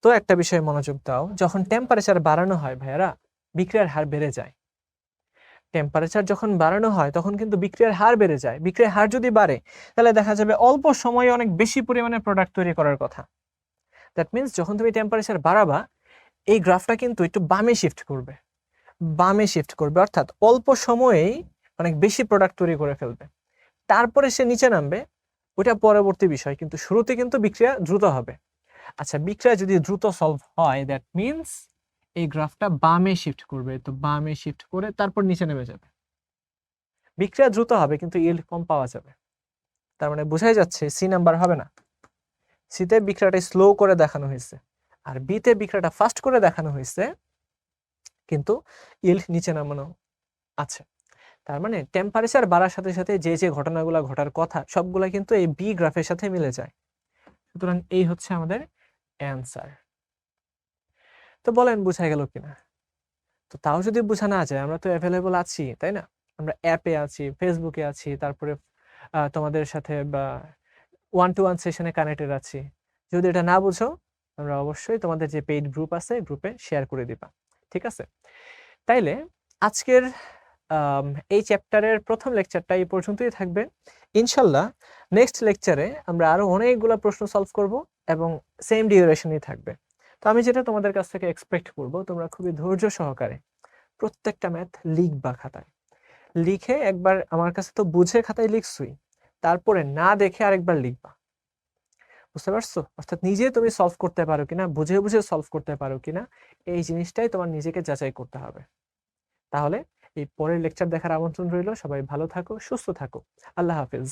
তো একটা বিষয়ে মনোযোগ দাও, যখন টেম্পারেচার বাড়ানো হয় ভাইয়ারা বিক্রিয়ার হার বেড়ে যায়। টেম্পারেচার যখন বাড়ানো হয় তখন কিন্তু বিক্রিয়ার হার বেড়ে যায়। বিক্রিয়ার হার যদি বাড়ে তাহলে দেখা যাবে অল্প সময়ে অনেক বেশি পরিমাণে প্রোডাক্ট তৈরি করার কথা। দ্যাট মিন্স যখন তুমি টেম্পারেচার বাড়াবা এই গ্রাফটা কিন্তু একটু বামে শিফট করবে, অর্থাৎ অল্প সময়েই অনেক বেশি প্রোডাক্ট তৈরি করে ফেলবে। তারপরে সে নিচে নামবে, ওটা পরবর্তী বিষয়, কিন্তু শুরুতে কিন্তু বিক্রিয়া দ্রুত হবে। আচ্ছা, বিক্রিয়া যদি দ্রুত সলভ হয় দ্যাট মিন্স এই গ্রাফটা বামে শিফট করবে, তো বামে শিফট করে তারপর নিচে নেমে যাবে। বিক্রিয়া দ্রুত হবে কিন্তু ইল্ড কম পাওয়া যাবে। তার মানে বোঝাই যাচ্ছে সি নাম্বার হবে না। সিতে বিক্রিয়াটা স্লো করে দেখানো হয়েছে আর বিতে বিক্রিয়াটা ফাস্ট করে দেখানো হয়েছে, কিন্তু ইল্ড নিচে নামানো আছে। তার মানে টেম্পারেচার বাড়ার সাথে সাথে যে যে ঘটনাগুলো ঘটার কথা সবগুলা কিন্তু এই বি গ্রাফের সাথে মিলে যায়। সুতরাং এই হচ্ছে আমাদের অ্যান্সার। তো বলেন বুঝা গেল কিনা? তো তাও যদি বোঝা না যায়, আমরা তো অ্যাভেলেবল আছি, তাই না? আমরা অ্যাপে আছি, ফেসবুকে আছি, তারপরে তোমাদের সাথে বা 1-to-1 সেশনে কানেক্টেড আছি। যদি এটা না বুঝো আমরা অবশ্যই তোমাদের যে পেইড গ্রুপ আছে গ্রুপে শেয়ার করে দিবা, ঠিক আছে? তাইলে আজকের এই চ্যাপ্টারের প্রথম লেকচারটা এই পর্যন্তই থাকবে। ইনশাল্লাহ নেক্সট লেকচারে আমরা আরো অনেকগুলো প্রশ্ন সলভ করব এবং সেম ডিউরেশনই থাকবে। তো আমি যেটা তোমাদের কাছ থেকে এক্সপেক্ট করব, তোমরা খুবই ধৈর্য সহকারে প্রত্যেকটা ম্যাথ লিখবা খাতায়। লিখে একবার আমার কাছে তো বুঝে খাতায় লিখছই, তারপরে না দেখে আরেকবার লিখবা। বুঝতে পারছো? অর্থাৎ নিজে তুমি সলভ করতে পারো কিনা, বুঝে বুঝে সলভ করতে পারো কিনা, এই জিনিসটাই তোমার নিজেকে যাচাই করতে হবে। তাহলে এই পরের লেকচার দেখার আমন্ত্রণ রইল। সবাই ভালো থাকো, সুস্থ থাকো। আল্লাহ হাফেজ।